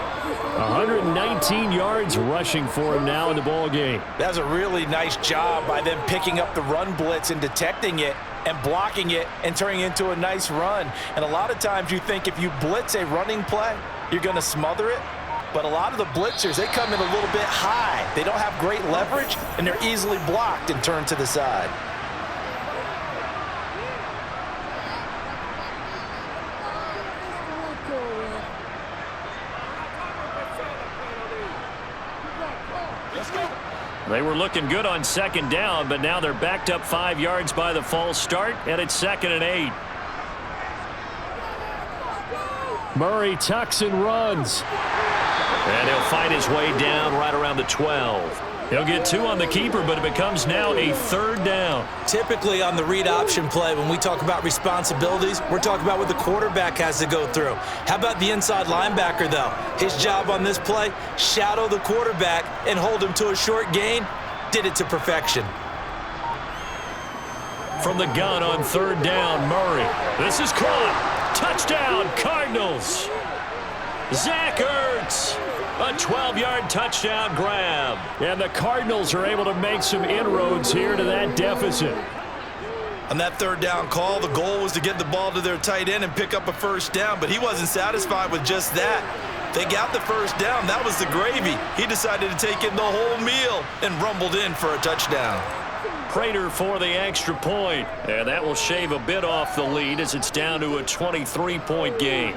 S1: 119 yards rushing for him now in the ball game.
S3: That's a really nice job by them picking up the run blitz and detecting it and blocking it and turning it into a nice run. And a lot of times you think if you blitz a running play, you're going to smother it. But a lot of the blitzers, they come in a little bit high. They don't have great leverage, and they're easily blocked and turned to the side.
S1: They were looking good on second down, but now they're backed up 5 yards by the false start, and it's 2nd and 8. Murray tucks and runs. And he'll fight his way down right around the 12. He'll get 2 on the keeper, but it becomes now a 3rd down.
S2: Typically on the read option play, when we talk about responsibilities, we're talking about what the quarterback has to go through. How about the inside linebacker, though? His job on this play, shadow the quarterback and hold him to a short gain. Did it to perfection.
S1: From the gun on 3rd down, Murray. This is caught. Touchdown, Cardinals. Zach Ertz. A 12-yard touchdown grab. And the Cardinals are able to make some inroads here to that deficit.
S3: On that 3rd down call, the goal was to get the ball to their tight end and pick up a first down, but he wasn't satisfied with just that. They got the first down. That was the gravy. He decided to take in the whole meal and rumbled in for a touchdown.
S1: Prater for the extra point. And that will shave a bit off the lead as it's down to a 23-point game.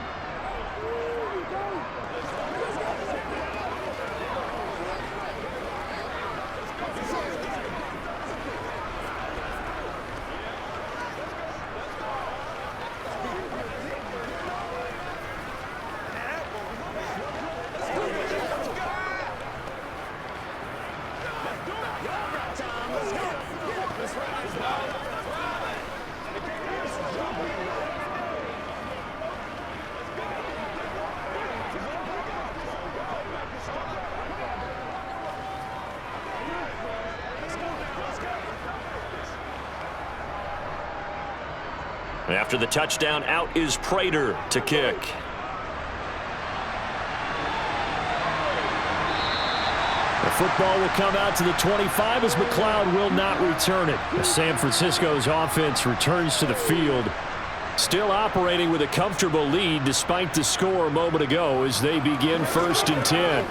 S1: After the touchdown, out is Prater to kick. The football will come out to the 25 as McLeod will not return it. San Francisco's offense returns to the field, still operating with a comfortable lead despite the score a moment ago as they begin 1st and 10.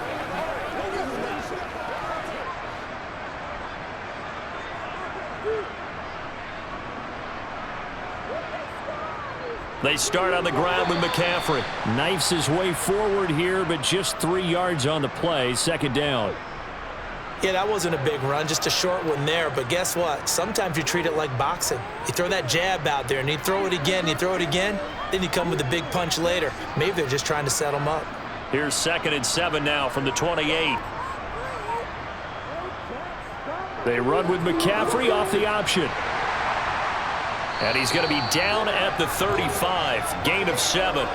S1: They start on the ground with McCaffrey. Knifes his way forward here, but just 3 yards on the play. 2nd down.
S2: Yeah, that wasn't a big run, just a short one there. But guess what? Sometimes you treat it like boxing. You throw that jab out there, and you throw it again, you throw it again, then you come with a big punch later. Maybe they're just trying to set them up.
S1: Here's 2nd and 7 now from the 28. They run with McCaffrey off the option. And he's going to be down at the 35. Gain of 7.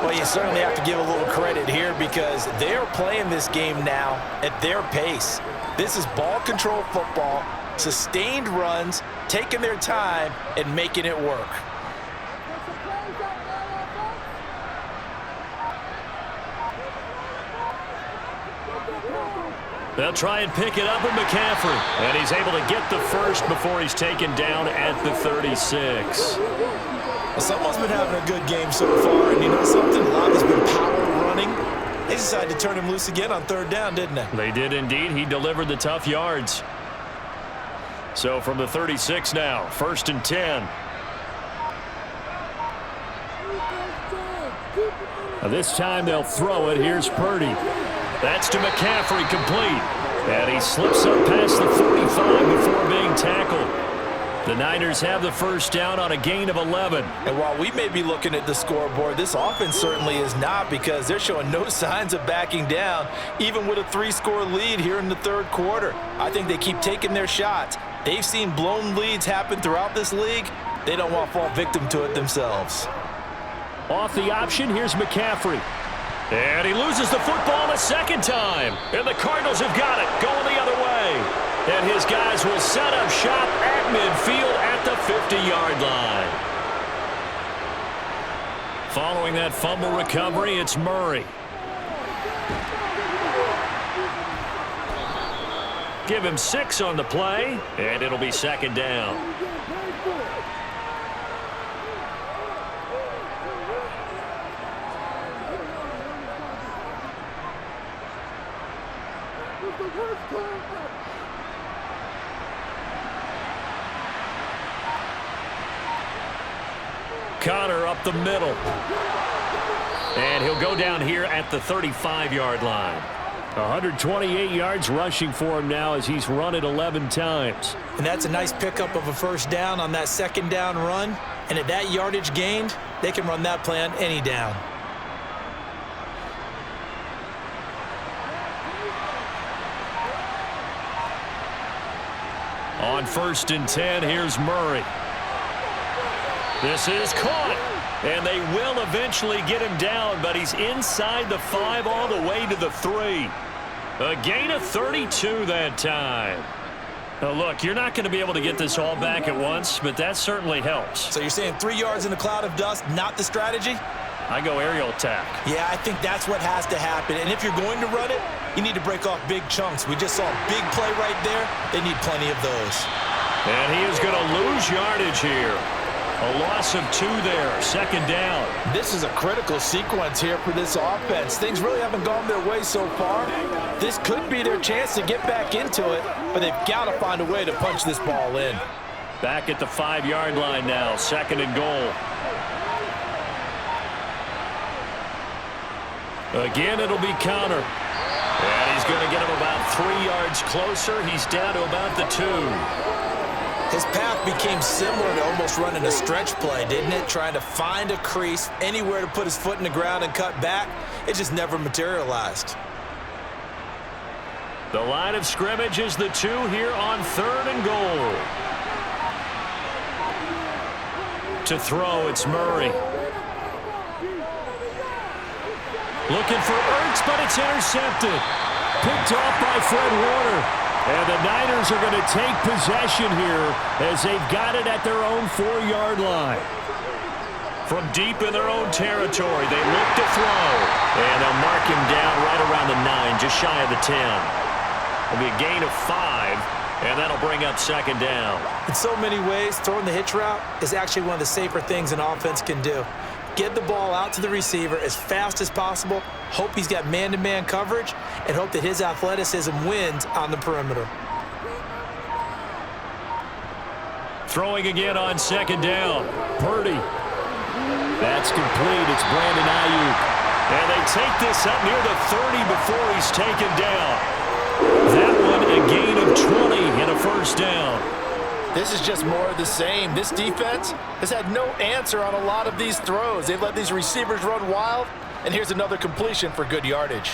S3: Well, you certainly have to give a little credit here because they're playing this game now at their pace. This is ball control football, sustained runs, taking their time, and making it work.
S1: They'll try and pick it up with McCaffrey. And he's able to get the first before he's taken down at the 36.
S3: Well, someone's been having a good game so far, and you know something? A lot has been power running. They decided to turn him loose again on 3rd down, didn't they?
S1: They did indeed. He delivered the tough yards. So from the 36 now, 1st and 10. Now this time they'll throw it. Here's Purdy. That's to McCaffrey, complete. And he slips up past the 45 before being tackled. The Niners have the first down on a gain of 11.
S3: And while we may be looking at the scoreboard, this offense certainly is not, because they're showing no signs of backing down, even with a 3-score lead here in the third quarter. I think they keep taking their shots. They've seen blown leads happen throughout this league. They don't want to fall victim to it themselves.
S1: Off the option, here's McCaffrey. And he loses the football a second time. And the Cardinals have got it, going the other way. And his guys will set up shop at midfield at the 50-yard line. Following that fumble recovery, it's Murray. Give him 6 on the play, and it'll be second down. Connor up the middle. And he'll go down here at the 35-yard line. 128 yards rushing for him now as he's run it 11 times.
S2: And that's a nice pickup of a first down on that second down run. And at that yardage gained, they can run that play on any down.
S1: On 1st and 10, here's Murray. This is caught. And they will eventually get him down, but he's inside the 5 all the way to the 3. A gain of 32 that time. Now look, you're not going to be able to get this all back at once, but that certainly helps.
S2: So you're saying 3 yards in a cloud of dust, not the strategy?
S1: I go aerial attack.
S2: Yeah, I think that's what has to happen. And if you're going to run it, you need to break off big chunks. We just saw a big play right there. They need plenty of those.
S1: And he is going to lose yardage here. A loss of 2 there, second down.
S3: This is a critical sequence here for this offense. Things really haven't gone their way so far. This could be their chance to get back into it, but they've got to find a way to punch this ball in.
S1: Back at the 5-yard line now, second and goal. Again, it'll be Connor. And he's going to get him about 3 yards closer. He's down to about the 2.
S2: His path became similar to almost running a stretch play, didn't it? Trying to find a crease, anywhere to put his foot in the ground and cut back. It just never materialized.
S1: The line of scrimmage is the 2 here on 3rd and goal. To throw, it's Murray. Looking for Ertz, but it's intercepted. Picked off by Fred Warner. And the Niners are going to take possession here as they've got it at their own 4-yard line. From deep in their own territory, they look to throw. And they'll mark him down right around the 9, just shy of the 10. It'll be a gain of 5, and that'll bring up second down.
S2: In so many ways, throwing the hitch route is actually one of the safer things an offense can do. Get the ball out to the receiver as fast as possible, hope he's got man-to-man coverage, and hope that his athleticism wins on the perimeter.
S1: Throwing again on second down. Purdy. That's complete. It's Brandon Ayuk. And they take this up near the 30 before he's taken down. That one a gain of 20 and a first down.
S3: This is just more of the same. This defense has had no answer on a lot of these throws. They've let these receivers run wild, and here's another completion for good yardage.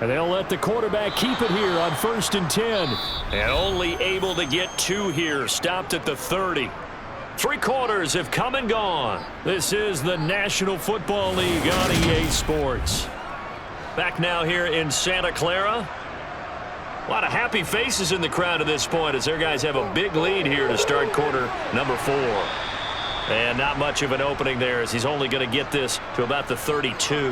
S1: And they'll let the quarterback keep it here on 1st and 10. And only able to get 2 here, stopped at the 30. 3 quarters have come and gone. This is the National Football League on EA Sports. Back now here in Santa Clara. A lot of happy faces in the crowd at this point as their guys have a big lead here to start quarter number 4. And not much of an opening there as he's only going to get this to about the 32.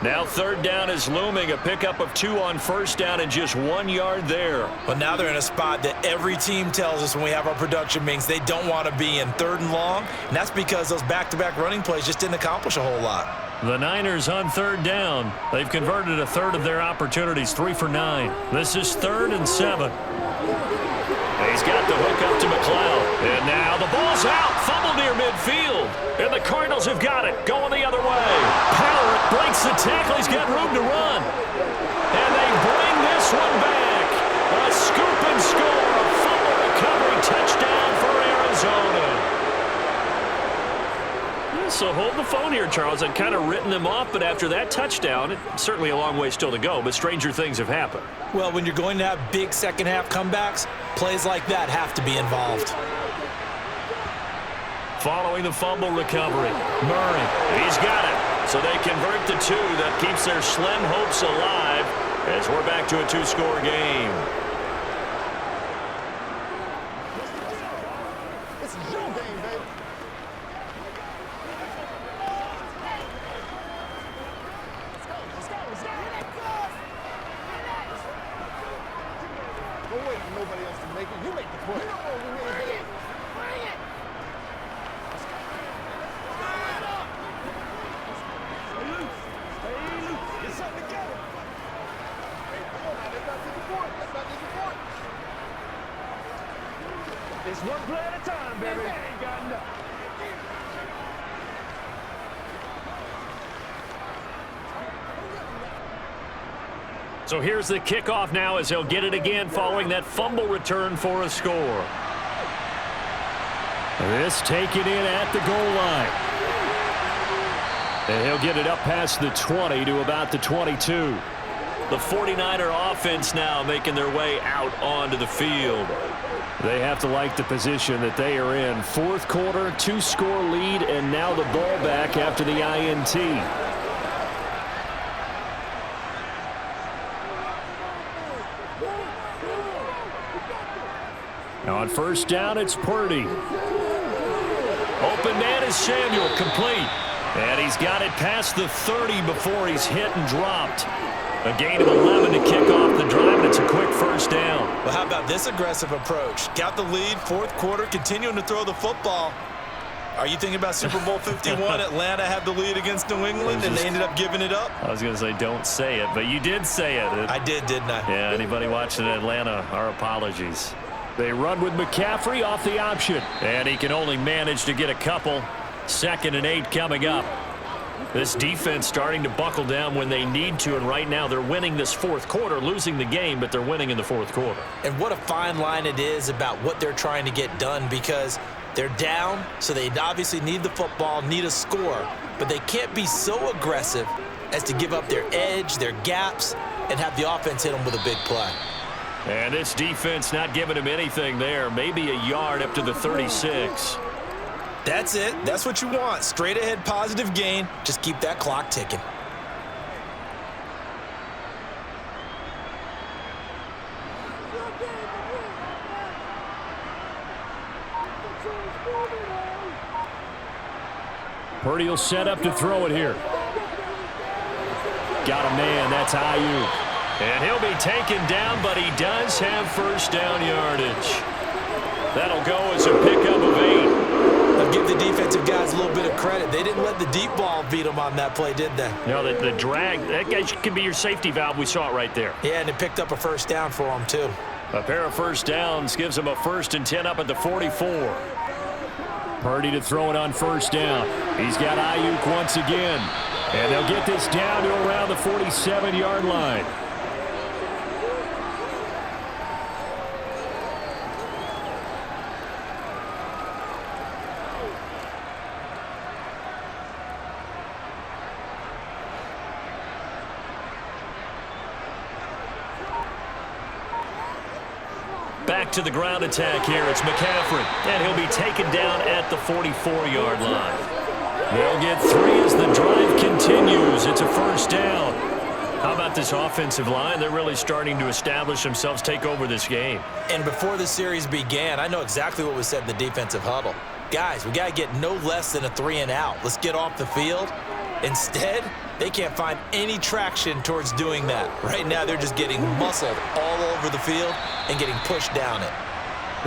S1: Now 3rd down is looming, a pickup of 2 on 1st down and just 1 yard there.
S2: But now they're in a spot that every team tells us when we have our production meetings they don't want to be in, 3rd and long. And that's because those back-to-back running plays just didn't accomplish a whole lot.
S1: The Niners on 3rd down. They've converted a third of their opportunities, 3 for 9. This is 3rd and 7. He's got the hook up to McLeod. And now the ball's out. Fumble near midfield. And the Cardinals have got it. Going the other way. Power breaks the tackle. He's got room to run. And they bring this one back. A scoop and score. A fumble recovery touchdown for Arizona. So hold the phone here, Charles. I'd kind of written them off, but after that touchdown, it's certainly a long way still to go, but stranger things have happened.
S2: Well, when you're going to have big second-half comebacks, plays like that have to be involved.
S1: Following the fumble recovery, Murray, he's got it. So they convert the two. That keeps their slim hopes alive as we're back to a two-score game.
S4: It's your game, baby. Don't wait for nobody else to make it. You make the play. Bring it. Stay loose. Get something together. Hey, come on now. Let's not disappoint. It's one play at a time, baby. Ain't got enough.
S1: So here's the kickoff now as he'll get it again following that fumble return for a score. This taken in at the goal line. And he'll get it up past the 20 to about the 22. The 49er offense now making their way out onto the field. They have to like the position that they are in. Fourth quarter, two-score lead, and now the ball back after the INT. Now on first down, it's Purdy. Open man is Samuel, complete. And he's got it past the 30 before he's hit and dropped. A gain of 11 to kick off the drive, and it's a quick first down.
S2: Well, how about this aggressive approach? Got the lead, fourth quarter, continuing to throw the football. Are you thinking about Super Bowl 51? Atlanta had the lead against New England, and they ended up giving it up?
S1: I was going to say don't say it, but you did say it.
S2: I did, didn't I?
S1: Yeah, anybody watching Atlanta, our apologies. They run with McCaffrey off the option, and he can only manage to get a couple. 2nd and 8 coming up. This defense starting to buckle down when they need to, and right now they're winning this fourth quarter, losing the game, but they're winning in the fourth quarter.
S2: And what a fine line it is about what they're trying to get done, because they're down, so they obviously need the football, need a score, but they can't be so aggressive as to give up their edge, their gaps, and have the offense hit them with a big play.
S1: And this defense not giving him anything there, maybe a yard up to the 36.
S2: That's it. That's what you want. Straight ahead positive gain. Just keep that clock ticking.
S1: Purdy will set up to throw it here. Got a man. That's Ayuk. And he'll be taken down, but he does have first down yardage. That'll go as a pickup of 8.
S2: I'll give the defensive guys a little bit of credit. They didn't let the deep ball beat them on that play, did they?
S1: No, the drag, that guy could be your safety valve. We saw it right there.
S2: Yeah, and it picked up a first down for them, too.
S1: A pair of first downs gives him a 1st and 10 up at the 44. Purdy to throw it on first down. He's got Ayuk once again. And they'll get this down to around the 47-yard line. Back to the ground attack here. It's McCaffrey. And he'll be taken down at the 44-yard line. They'll get 3 as the drive continues. It's a first down. How about this offensive line? They're really starting to establish themselves, take over this game.
S2: And before the series began, I know exactly what was said in the defensive huddle. Guys, we got to get no less than a 3 and out. Let's get off the field. Instead, they can't find any traction towards doing that. Right now, they're just getting muscled all over the field and getting pushed down it.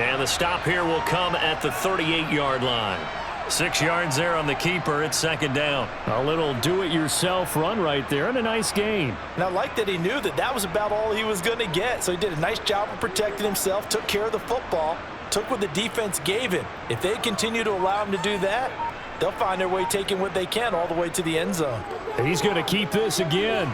S1: And the stop here will come at the 38-yard line. 6 yards there on the keeper. It's 2nd down. A little do-it-yourself run right there, and a nice gain.
S3: And I like that he knew that that was about all he was going to get. So he did a nice job of protecting himself, took care of the football, took what the defense gave him. If they continue to allow him to do that, they'll find their way taking what they can all the way to the end zone.
S1: He's going to keep this again.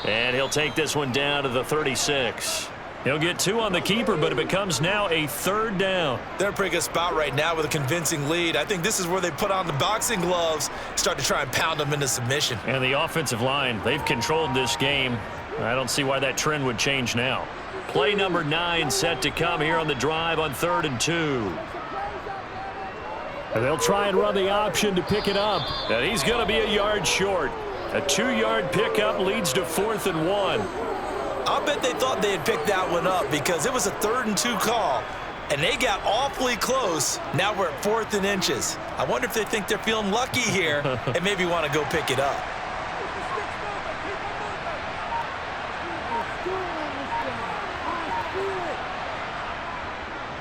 S1: And he'll take this one down to the 36. He'll get 2 on the keeper, but it becomes now a 3rd down.
S2: They're in a pretty good spot right now with a convincing lead. I think this is where they put on the boxing gloves, start to try and pound them into submission.
S1: And the offensive line, they've controlled this game. I don't see why that trend would change now. Play number 9 set to come here on the drive on 3rd and 2. And they'll try and run the option to pick it up. And he's going to be a yard short. A 2-yard pickup leads to 4th and 1.
S2: I'll bet they thought they had picked that one up because it was a 3rd and 2 call, and they got awfully close. Now we're at 4th and inches. I wonder if they think they're feeling lucky here and maybe want to go pick it up.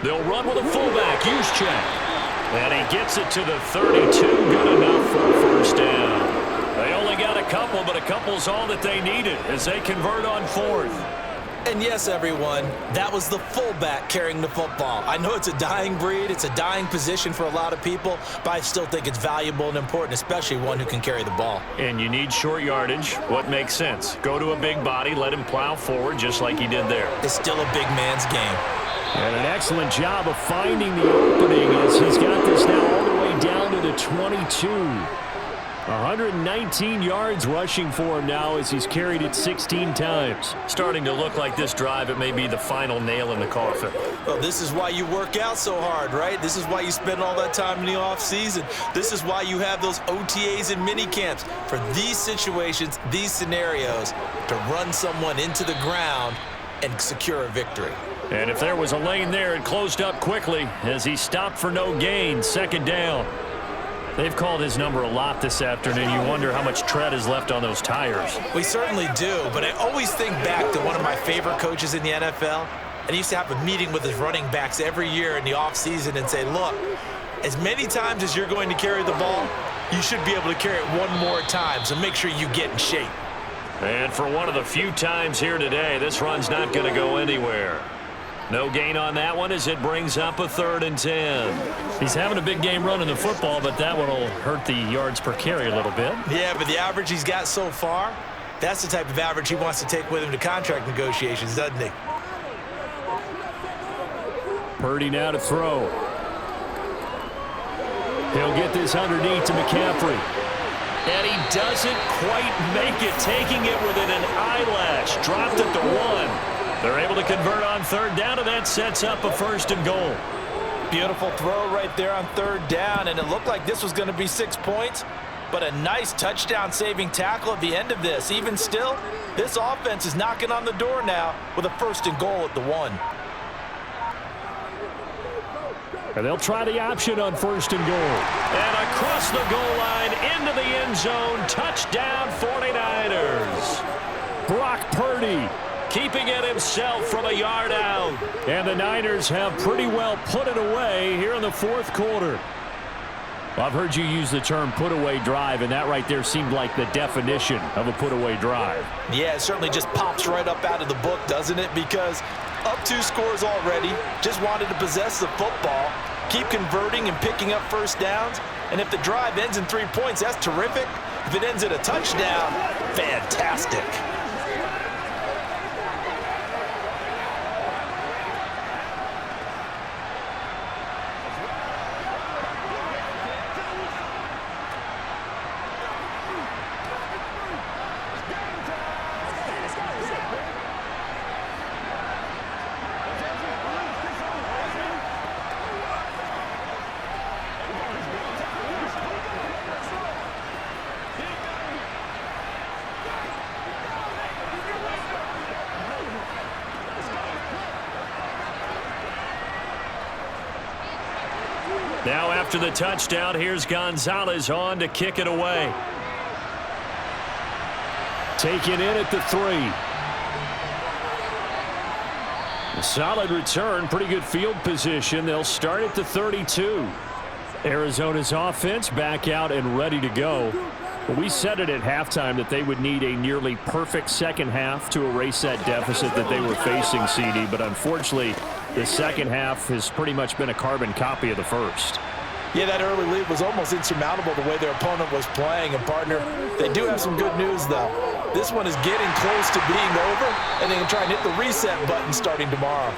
S1: They'll run with a fullback, use check. And he gets it to the 32, good enough for a 1st down. They only got a couple, but a couple's all that they needed as they convert on 4th.
S2: And yes, everyone, that was the fullback carrying the football. I know it's a dying breed, it's a dying position for a lot of people, but I still think it's valuable and important, especially one who can carry the ball.
S1: And you need short yardage. What makes sense? Go to a big body, let him plow forward just like he did there.
S2: It's still a big man's game.
S1: And an excellent job of finding the opening as he's got this now all the way down to the 22. 119 yards rushing for him now as he's carried it 16 times. Starting to look like this drive, it may be the final nail in the coffin.
S2: Well, this is why you work out so hard, right? This is why you spend all that time in the offseason. This is why you have those OTAs and mini camps for these situations, these scenarios, to run someone into the ground and secure a victory.
S1: And if there was a lane there, it closed up quickly as he stopped for no gain. 2nd down. They've called his number a lot this afternoon. You wonder how much tread is left on those tires.
S2: We certainly do, but I always think back to one of my favorite coaches in the NFL, and he used to have a meeting with his running backs every year in the offseason and say, look, as many times as you're going to carry the ball, you should be able to carry it one more time, so make sure you get in shape.
S1: And for one of the few times here today, this run's not going to go anywhere. No gain on that one as it brings up a 3rd and 10. He's having a big game running the football, but that one will hurt the yards per carry a little bit.
S2: Yeah, but the average he's got so far, that's the type of average he wants to take with him to contract negotiations, doesn't he?
S1: Purdy now to throw. He'll get this underneath to McCaffrey. And he doesn't quite make it, taking it within an eyelash. Dropped at the 1. They're able to convert on 3rd down, and that sets up a 1st and goal.
S3: Beautiful throw right there on 3rd down, and it looked like this was going to be 6 points, but a nice touchdown-saving tackle at the end of this. Even still, this offense is knocking on the door now with a 1st and goal at the 1.
S1: And they'll try the option on 1st and goal. And across the goal line, into the end zone, touchdown 49ers. Brock Purdy keeping it himself from a yard out. And the Niners have pretty well put it away here in the 4th quarter. Well, I've heard you use the term put-away drive, and that right there seemed like the definition of a put-away drive.
S2: Yeah, it certainly just pops right up out of the book, doesn't it? Because up 2 scores already, just wanted to possess the football, keep converting and picking up 1st downs, and if the drive ends in 3 points, that's terrific. If it ends in a touchdown, fantastic.
S1: Now after the touchdown, here's Gonzalez on to kick it away. Taken in at the 3. A solid return, pretty good field position. They'll start at the 32. Arizona's offense back out and ready to go. Well, we said it at halftime that they would need a nearly perfect second half to erase that deficit that they were facing, CD, but unfortunately, the second half has pretty much been a carbon copy of the first.
S3: Yeah, that early lead was almost insurmountable the way their opponent was playing. And, partner, they do have some good news, though. This one is getting close to being over, and they can try and hit the reset button starting tomorrow.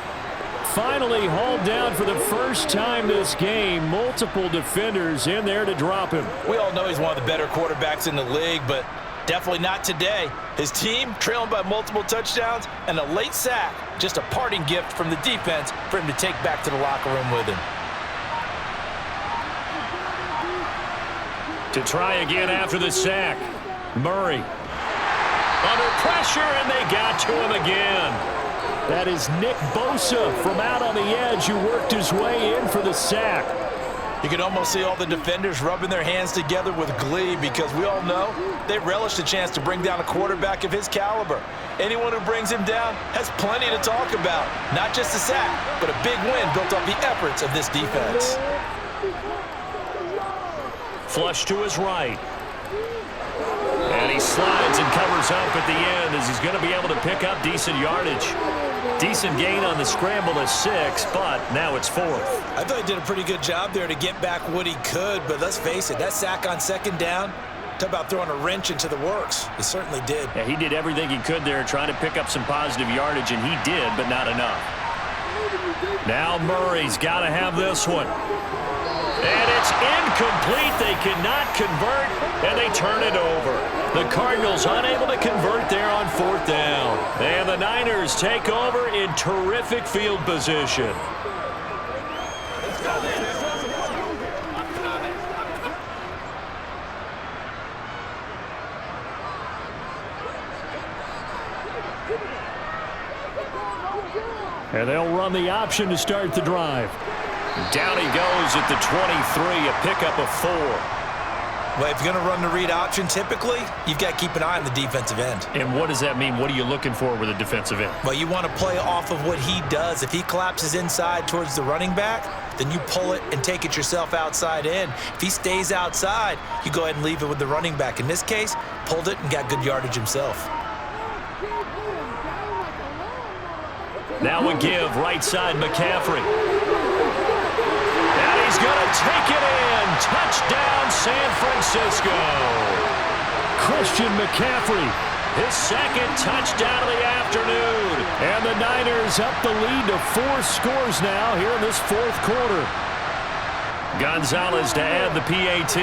S1: Finally hauled down for the first time this game. Multiple defenders in there to drop him.
S2: We all know he's one of the better quarterbacks in the league, but definitely not today. His team trailing by multiple touchdowns and a late sack. Just a parting gift from the defense for him to take back to the locker room with him.
S1: To try again after the sack. Murray. Under pressure, and they got to him again. That is Nick Bosa from out on the edge who worked his way in for the sack.
S2: You can almost see all the defenders rubbing their hands together with glee because we all know they relish the chance to bring down a quarterback of his caliber. Anyone who brings him down has plenty to talk about. Not just a sack, but a big win built off the efforts of this defense.
S1: Flush to his right. And he slides and covers up at the end as he's going to be able to pick up decent yardage. Decent gain on the scramble to 6, but now it's 4th.
S2: I thought he did a pretty good job there to get back what he could, but let's face it, that sack on second down, talk about throwing a wrench into the works. He certainly did.
S1: Yeah, he did everything he could there trying to pick up some positive yardage, and he did, but not enough. Now Murray's got to have this one. And it's incomplete. They cannot convert, and they turn it over. The Cardinals unable to convert there on 4th down. And the Niners take over in terrific field position. And they'll run the option to start the drive. Down he goes at the 23, a pickup of 4.
S2: Well, if you're going to run the read option, typically, you've got to keep an eye on the defensive end.
S1: And what does that mean? What are you looking for with a defensive end?
S2: Well, you want to play off of what he does. If he collapses inside towards the running back, then you pull it and take it yourself outside in. If he stays outside, you go ahead and leave it with the running back. In this case, pulled it and got good yardage himself.
S1: Now a give, right side McCaffrey. And he's going to take it in. Touchdown, San Francisco. Christian McCaffrey, his second touchdown of the afternoon. And the Niners up the lead to 4 scores now here in this 4th quarter. Gonzalez to add the PAT.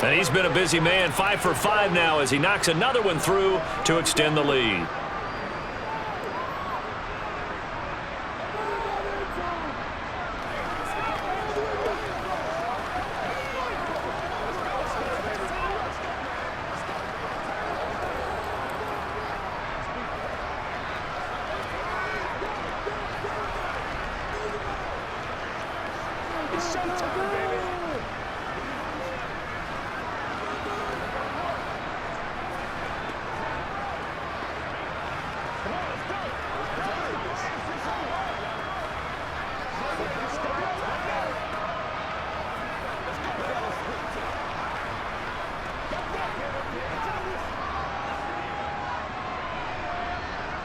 S1: And he's been a busy man, 5 for 5 now as he knocks another one through to extend the lead.
S4: It's showtime, baby.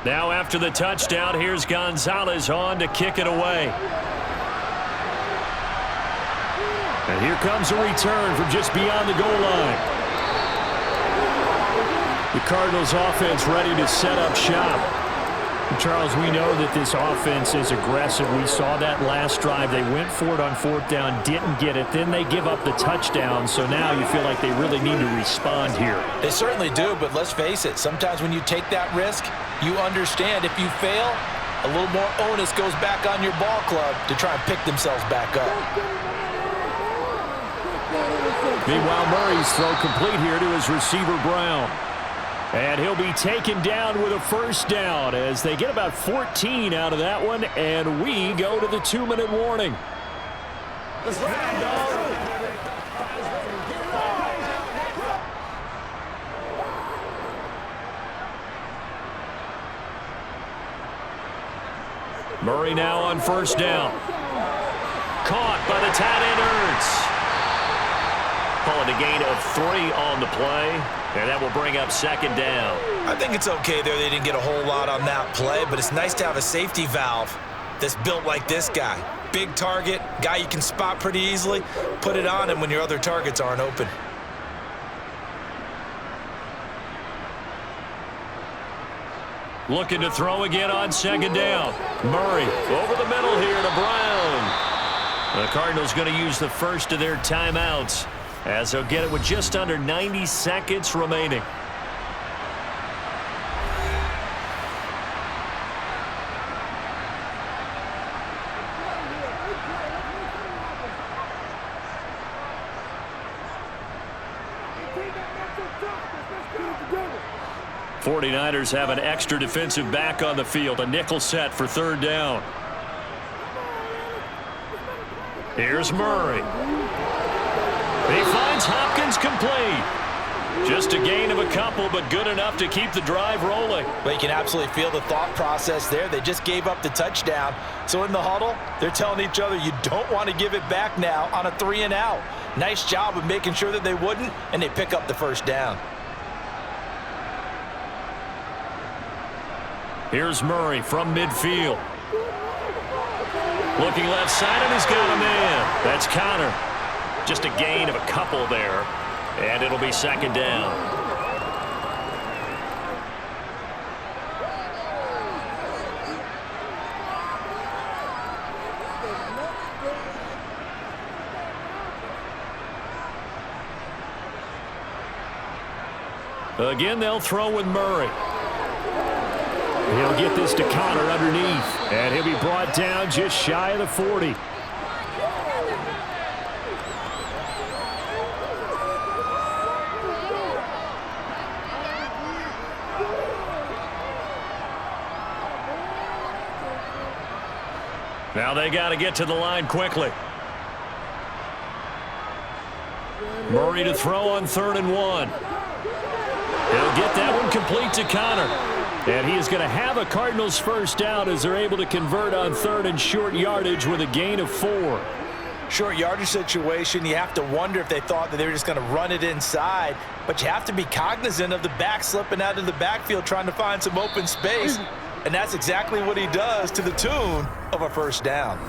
S1: Now after the touchdown, here's Gonzalez on to kick it away. And here comes a return from just beyond the goal line. The Cardinals offense ready to set up shop. Charles, we know that this offense is aggressive. We saw that last drive. They went for it on 4th down, didn't get it. Then they give up the touchdown, so now you feel like they really need to respond here.
S2: They certainly do, but let's face it. Sometimes when you take that risk, you understand if you fail, a little more onus goes back on your ball club to try and pick themselves back up.
S1: Meanwhile, Murray's throw complete here to his receiver, Brown. And he'll be taken down with a 1st down as they get about 14 out of that one, and we go to the 2-minute warning.
S4: Let's ride, dog.
S1: Murray now on 1st down. Caught by the tight end, Ertz. calling a gain of 3 on the play, and that will bring up second down.
S2: I think it's okay there. They didn't get a whole lot on that play, but it's nice to have a safety valve that's built like this guy. Big target, guy you can spot pretty easily. Put it on him when your other targets aren't open.
S1: Looking to throw again on second down. Murray over the middle here to Brown. The Cardinals going to use the first of their timeouts as they'll get it with just under 90 seconds remaining. '49ers have an extra defensive back on the field, a nickel set for third down. Here's Murray. He finds Hopkins complete. Just a gain of a couple, but good enough to keep the drive rolling.
S2: But you can absolutely feel the thought process there. They just gave up the touchdown. So in the huddle, they're telling each other, you don't want to give it back now on a 3 and out. Nice job of making sure that they wouldn't, and they pick up the first down.
S1: Here's Murray from midfield. Looking left side, and he's got a man. That's Connor. Just a gain of a couple there, and it'll be second down. Again, they'll throw with Murray. He'll get this to Connor underneath, and he'll be brought down just shy of the 40. Now they got to get to the line quickly. Murray to throw on 3rd and 1. He'll get that one complete to Connor. And he is going to have a Cardinals first down as they're able to convert on 3rd and short yardage with a gain of 4.
S2: Short yardage situation, you have to wonder if they thought that they were just going to run it inside. But you have to be cognizant of the back slipping out of the backfield trying to find some open space. And that's exactly what he does to the tune of a first down.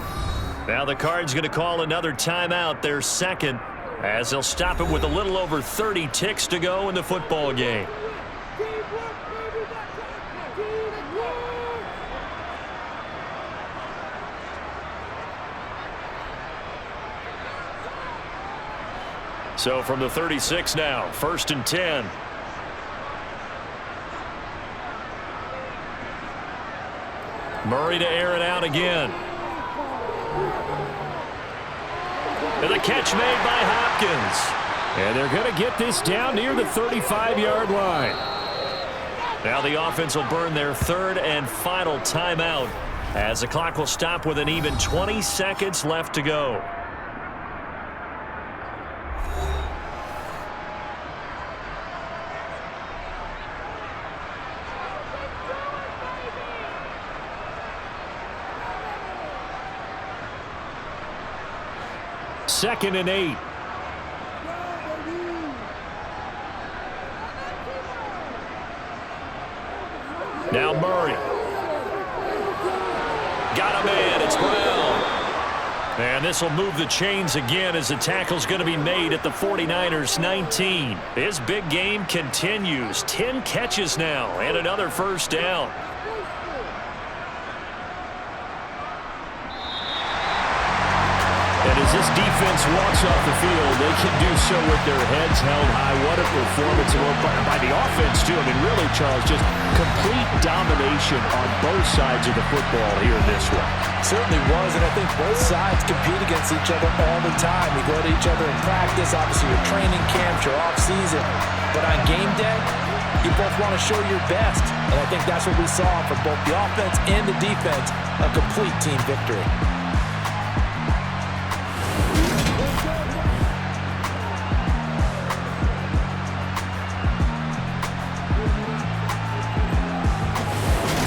S1: Now the Cards going to call another timeout, their second, as they'll stop it with a little over 30 ticks to go in the football game. So from the 36 now, 1st and 10. Murray to air it out again. And the catch made by Hopkins. And they're going to get this down near the 35-yard line. Now the offense will burn their 3rd and final timeout as the clock will stop with an even 20 seconds left to go. Second and 8. Now Murray. Got a man. It's Brown. And this will move the chains again as the tackle's going to be made at the 49ers 19. His big game continues. 10 catches now and another first down. And as this defense walks off the field, they can do so with their heads held high. What a performance by the offense, too. I mean, really, Charles, just complete domination on both sides of the football here in this one.
S2: Certainly was, and I think both sides compete against each other all the time. You go to each other in practice, obviously your training camps, your off-season. But on game day, you both want to show your best. And I think that's what we saw from both the offense and the defense, a complete team victory.